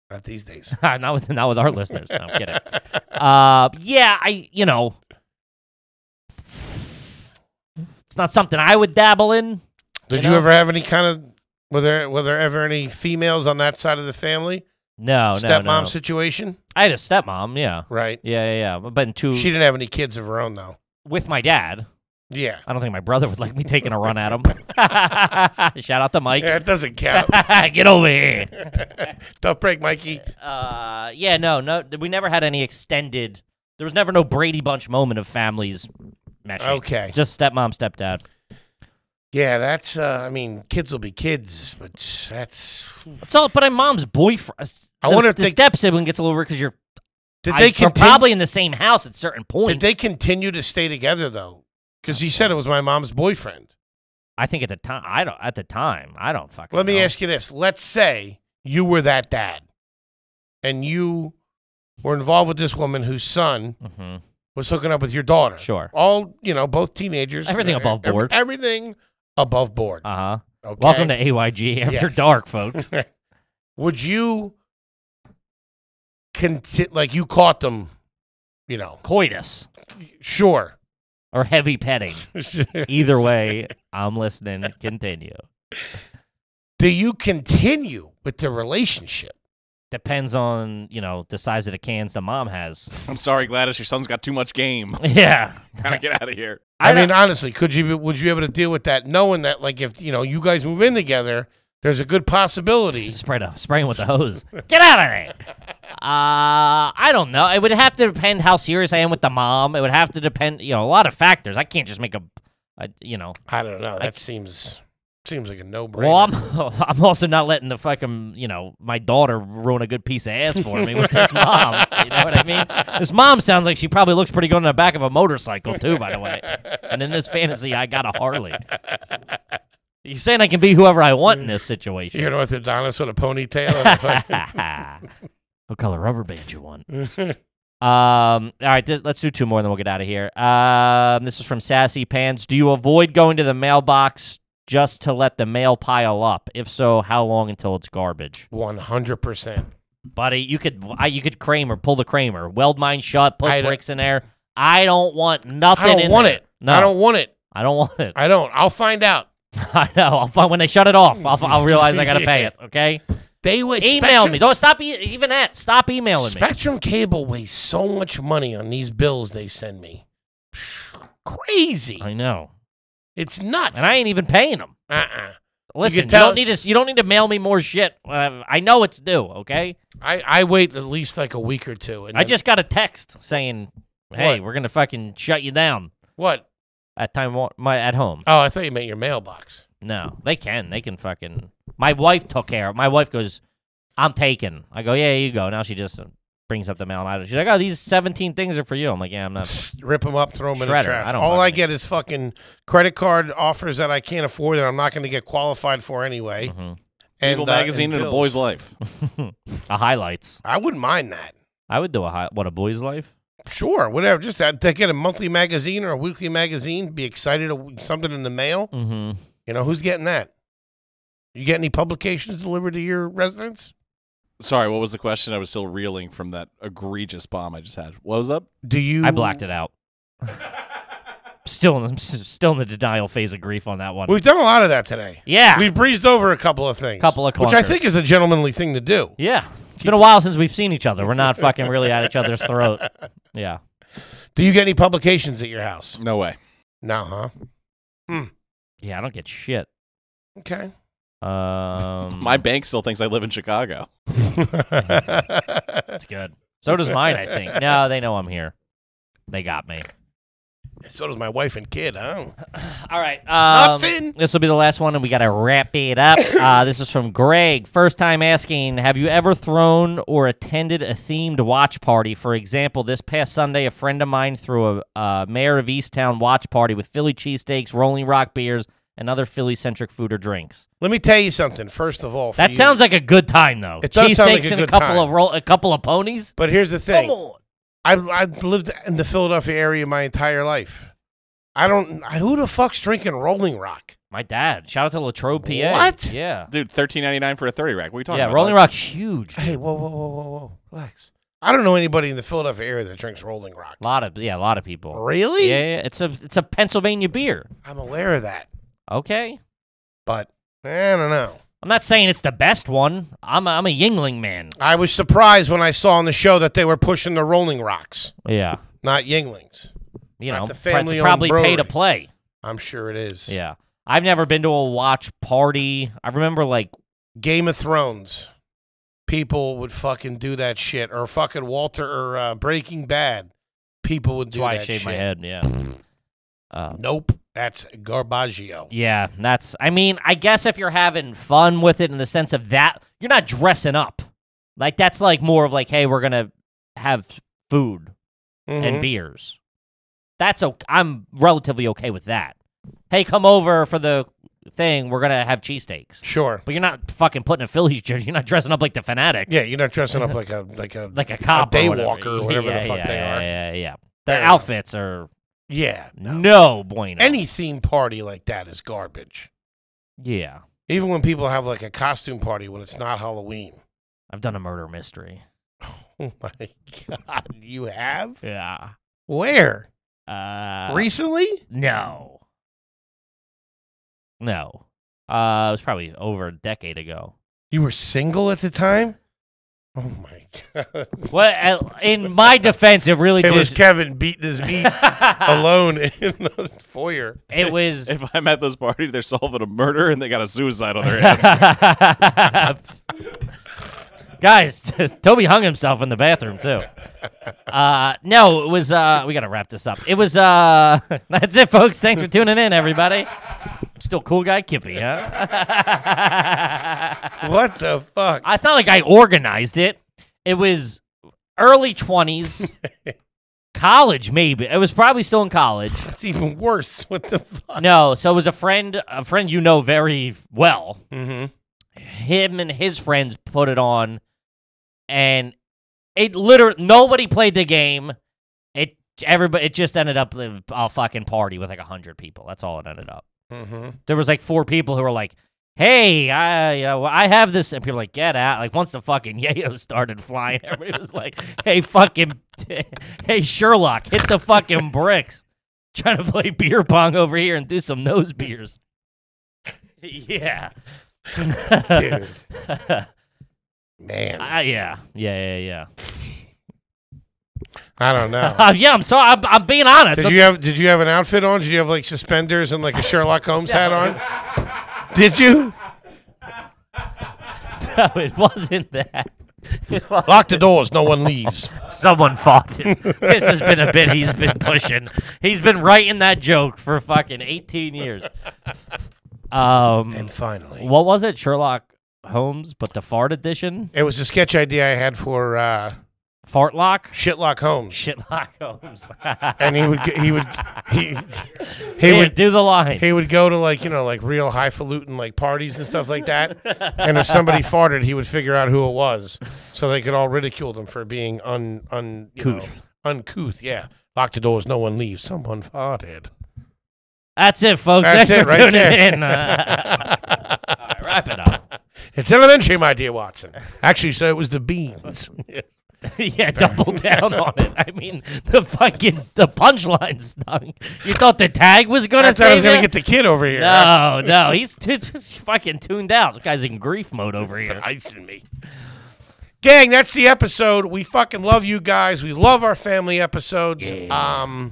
not these days. not with our listeners. No, I'm kidding. It's not something I would dabble in. Did you ever have any kind of, were there ever any females on that side of the family? No, Stepmom situation? I had a stepmom, yeah. Right. Yeah. But she didn't have any kids of her own, though. With my dad. Yeah. I don't think my brother would like me taking a run at him. Shout out to Mike. Yeah, it doesn't count. Get over here. Tough break, Mikey. Yeah, no. We never had any extended. There was never no Brady Bunch moment of families meshing. Okay. Just stepmom, stepdad. Yeah, that's. I mean, kids will be kids, but that's. It's all. But my mom's boyfriend. I wonder if the step sibling gets a little weird because you're. We're probably in the same house at certain points. Did they continue to stay together though? Because he said it was my mom's boyfriend. I think at the time, I don't fucking. Let me know. ask you this: let's say you were that dad, and you were involved with this woman whose son was hooking up with your daughter. Sure. All both teenagers. Everything above board. Everything above board. Okay. Welcome to AYG After Dark, folks. Would you like you caught them? Coitus. Sure. Or heavy petting. Either way, I'm listening. Continue. Do you continue with the relationship? Depends on, the size of the cans the mom has. I'm sorry, Gladys. Your son's got too much game. Yeah. Gotta get out of here. I mean, honestly, would you be able to deal with that, knowing that, like, if, you guys move in together, there's a good possibility. Spraying with the hose. Get out of there. I don't know. It would have to depend how serious I am with the mom. It would have to depend, a lot of factors. I can't just make I don't know. That seems like a no-brainer. Well, I'm also not letting the fucking, my daughter ruin a good piece of ass for me with this mom. You know what I mean? This mom sounds like she probably looks pretty good on the back of a motorcycle, too, by the way. And in this fantasy, I got a Harley. You're saying I can be whoever I want in this situation. You're an orthodontist with a ponytail? What color rubber band you want? All right, let's do two more, and then we'll get out of here. This is from Sassy Pants. Do you avoid going to the mailbox just to let the mail pile up? If so, how long until it's garbage? 100%. Buddy, you could pull the Kramer. Weld mine shut, put bricks in there. I don't want nothing in there. I don't want it. No. I don't want it. I don't want it. I don't. I'll find out. I know. I'll find when they shut it off. I'll realize I got to pay it, okay? They would email me. Don't stop even that. Stop emailing me. Spectrum Cable wastes so much money on these bills they send me. Crazy. I know. It's nuts. And I ain't even paying them. Listen, you don't need to mail me more shit. I know it's due, okay? I wait at least like a week or two. And I just got a text saying, hey, we're going to fucking shut you down. What? At home. Oh, I thought you meant your mailbox. No, they can fucking. My wife took care of it. My wife goes, I'm taking. I go, yeah, you go. Now she just brings up the mail. And she's like, oh, these 17 things are for you. I'm like, yeah, I'm not. Just rip them up, throw them in the trash. All I get is fucking credit card offers that I can't afford that I'm not going to get qualified for anyway. And Evil magazine and a boy's life. A highlights. I wouldn't mind that. I would do a boy's life? Sure, whatever. Just to get a monthly magazine or a weekly magazine, be excited of something in the mail. Who's getting that? You get any publications delivered to your residence? Sorry, what was the question? I was still reeling from that egregious bomb I just had. What was up? I blacked it out. Still in the denial phase of grief on that one. We've done a lot of that today. Yeah. We've breezed over a couple of things. Which I think is a gentlemanly thing to do. Yeah. It's been a while since we've seen each other. We're not fucking really at each other's throat. Yeah. Do you get any publications at your house? No way. No, huh? Yeah, I don't get shit. Okay. My bank still thinks I live in Chicago. That's good. So does mine, I think. No, they know I'm here. They got me. So does my wife and kid, huh? All right. Nothing. This will be the last one, and we got to wrap it up. This is from Greg. First time asking, have you ever thrown or attended a themed watch party? For example, this past Sunday, a friend of mine threw a Mayor of Easttown watch party with Philly cheesesteaks, Rolling Rock beers, and other Philly-centric food or drinks. Let me tell you something, first of all. That sounds like a good time, though. It does sound like a and good time. a couple of ponies? But here's the thing. Come on. I've lived in the Philadelphia area my entire life. Who the fuck's drinking Rolling Rock? My dad. Shout out to Latrobe, PA. What? Yeah. Dude, $13.99 for a 30 rack. What are you talking about? Yeah, Rolling Rock's huge. Hey, whoa. Relax. I don't know anybody in the Philadelphia area that drinks Rolling Rock. A lot of people. Really? Yeah. It's a Pennsylvania beer. I'm aware of that. Okay. But I don't know. I'm not saying it's the best one. I'm a Yingling man. I was surprised when I saw on the show that they were pushing the Rolling Rocks. Yeah. Not Yinglings. You know, the family probably brewery. pay to play. I'm sure it is. Yeah. I've never been to a watch party. I remember, like, Game of Thrones. People would fucking do that shit. Or fucking Walter or Breaking Bad. People would do that shit. That's why I shaved my head, yeah. Nope. That's garbaggio. Yeah, I mean, I guess if you're having fun with it in the sense of that, you're not dressing up. Like, that's like more of like, hey, we're going to have food and beers. I'm relatively okay with that. Hey, come over for the thing. We're going to have cheesesteaks. Sure. But you're not fucking putting a Phillies jersey. You're not dressing up like the Fanatic. Yeah, you're not dressing up like a cop a or daywalker or whatever the fuck they are. Yeah. The outfits are no bueno. Any theme party like that is garbage. Yeah. Even when people have like a costume party when it's not Halloween. I've done a murder mystery. Oh my God. You have? Yeah. Where? Recently? No. It was probably over a decade ago. You were single at the time? Oh my God. Well, in my defense, it really was Kevin beating his meat alone in the foyer. It was. If I'm at this party, they're solving a murder and they got a suicide on their hands. Guys, Toby hung himself in the bathroom, too. No, it was, we got to wrap this up. It was, that's it, folks. Thanks for tuning in, everybody. Still cool guy Kippy, huh? What the fuck? It's not like I organized it. It was early 20s. College, maybe. It was probably still in college. That's even worse. What the fuck? No, so it was a friend you know very well. Mm-hmm. Him and his friends put it on, and it literally nobody played the game. It just ended up a fucking party with like 100 people. That's all it ended up. Mm-hmm. There was like 4 people who were like, "Hey, I have this," and people were like, "Get out!" Like once the fucking yayo started flying, everybody was like, "Hey, hey Sherlock, hit the fucking bricks!" Trying to play beer pong over here and do some nose beers. Yeah. Dude. Man. Yeah. I don't know. Yeah, I'm sorry. I'm being honest. Did you have an outfit on? Did you have like suspenders and like a Sherlock Holmes hat on? Did you? No, it wasn't that. Lock the doors. No one leaves. Someone fought it. This has been a bit he's been pushing. He's been writing that joke for fucking 18 years. And finally. What was it? Sherlock Holmes, but the fart edition? It was a sketch idea I had for Fartlock? Shitlock Holmes. Shitlock Holmes. And he would do the line. He would go to like real highfalutin like parties and stuff like that. And if somebody farted, he would figure out who it was, so they could all ridicule them for being uncouth. Yeah. Lock the doors. No one leaves. Someone farted. That's it, folks. That's Thanks it, for right tuning there. in. All right, wrap it up. It's elementary, my dear Watson. Actually, so it was the beans. Yeah, double down on it. I mean, the punchline stung. You thought the tag was going to save I was going you? to get the kid over here. No, he's fucking tuned out. The guy's in grief mode over here. Icing me. Gang, that's the episode. We fucking love you guys. We love our family episodes. Yeah.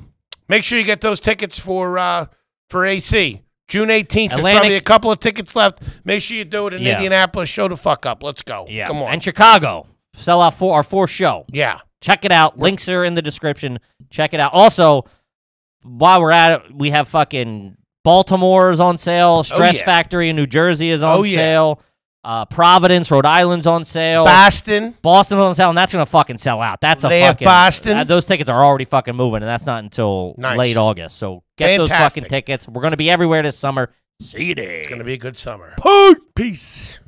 Make sure you get those tickets for AC. June 18th. There's Atlantic. probably a couple of tickets left. Make sure you do it in Indianapolis. Show the fuck up. Let's go. Yeah. Come on. And Chicago. Sell out for our 4th show. Yeah. Check it out. Links are in the description. Check it out. Also, while we're at it, we have fucking Baltimore's on sale. Stress Factory in New Jersey is on sale. Providence, Rhode Island's on sale. Boston's on sale, and that's going to fucking sell out. That's a fucking... Boston. Those tickets are already fucking moving, and that's not until late August. So get those fucking tickets. We're going to be everywhere this summer. See you there. It's going to be a good summer. Peace.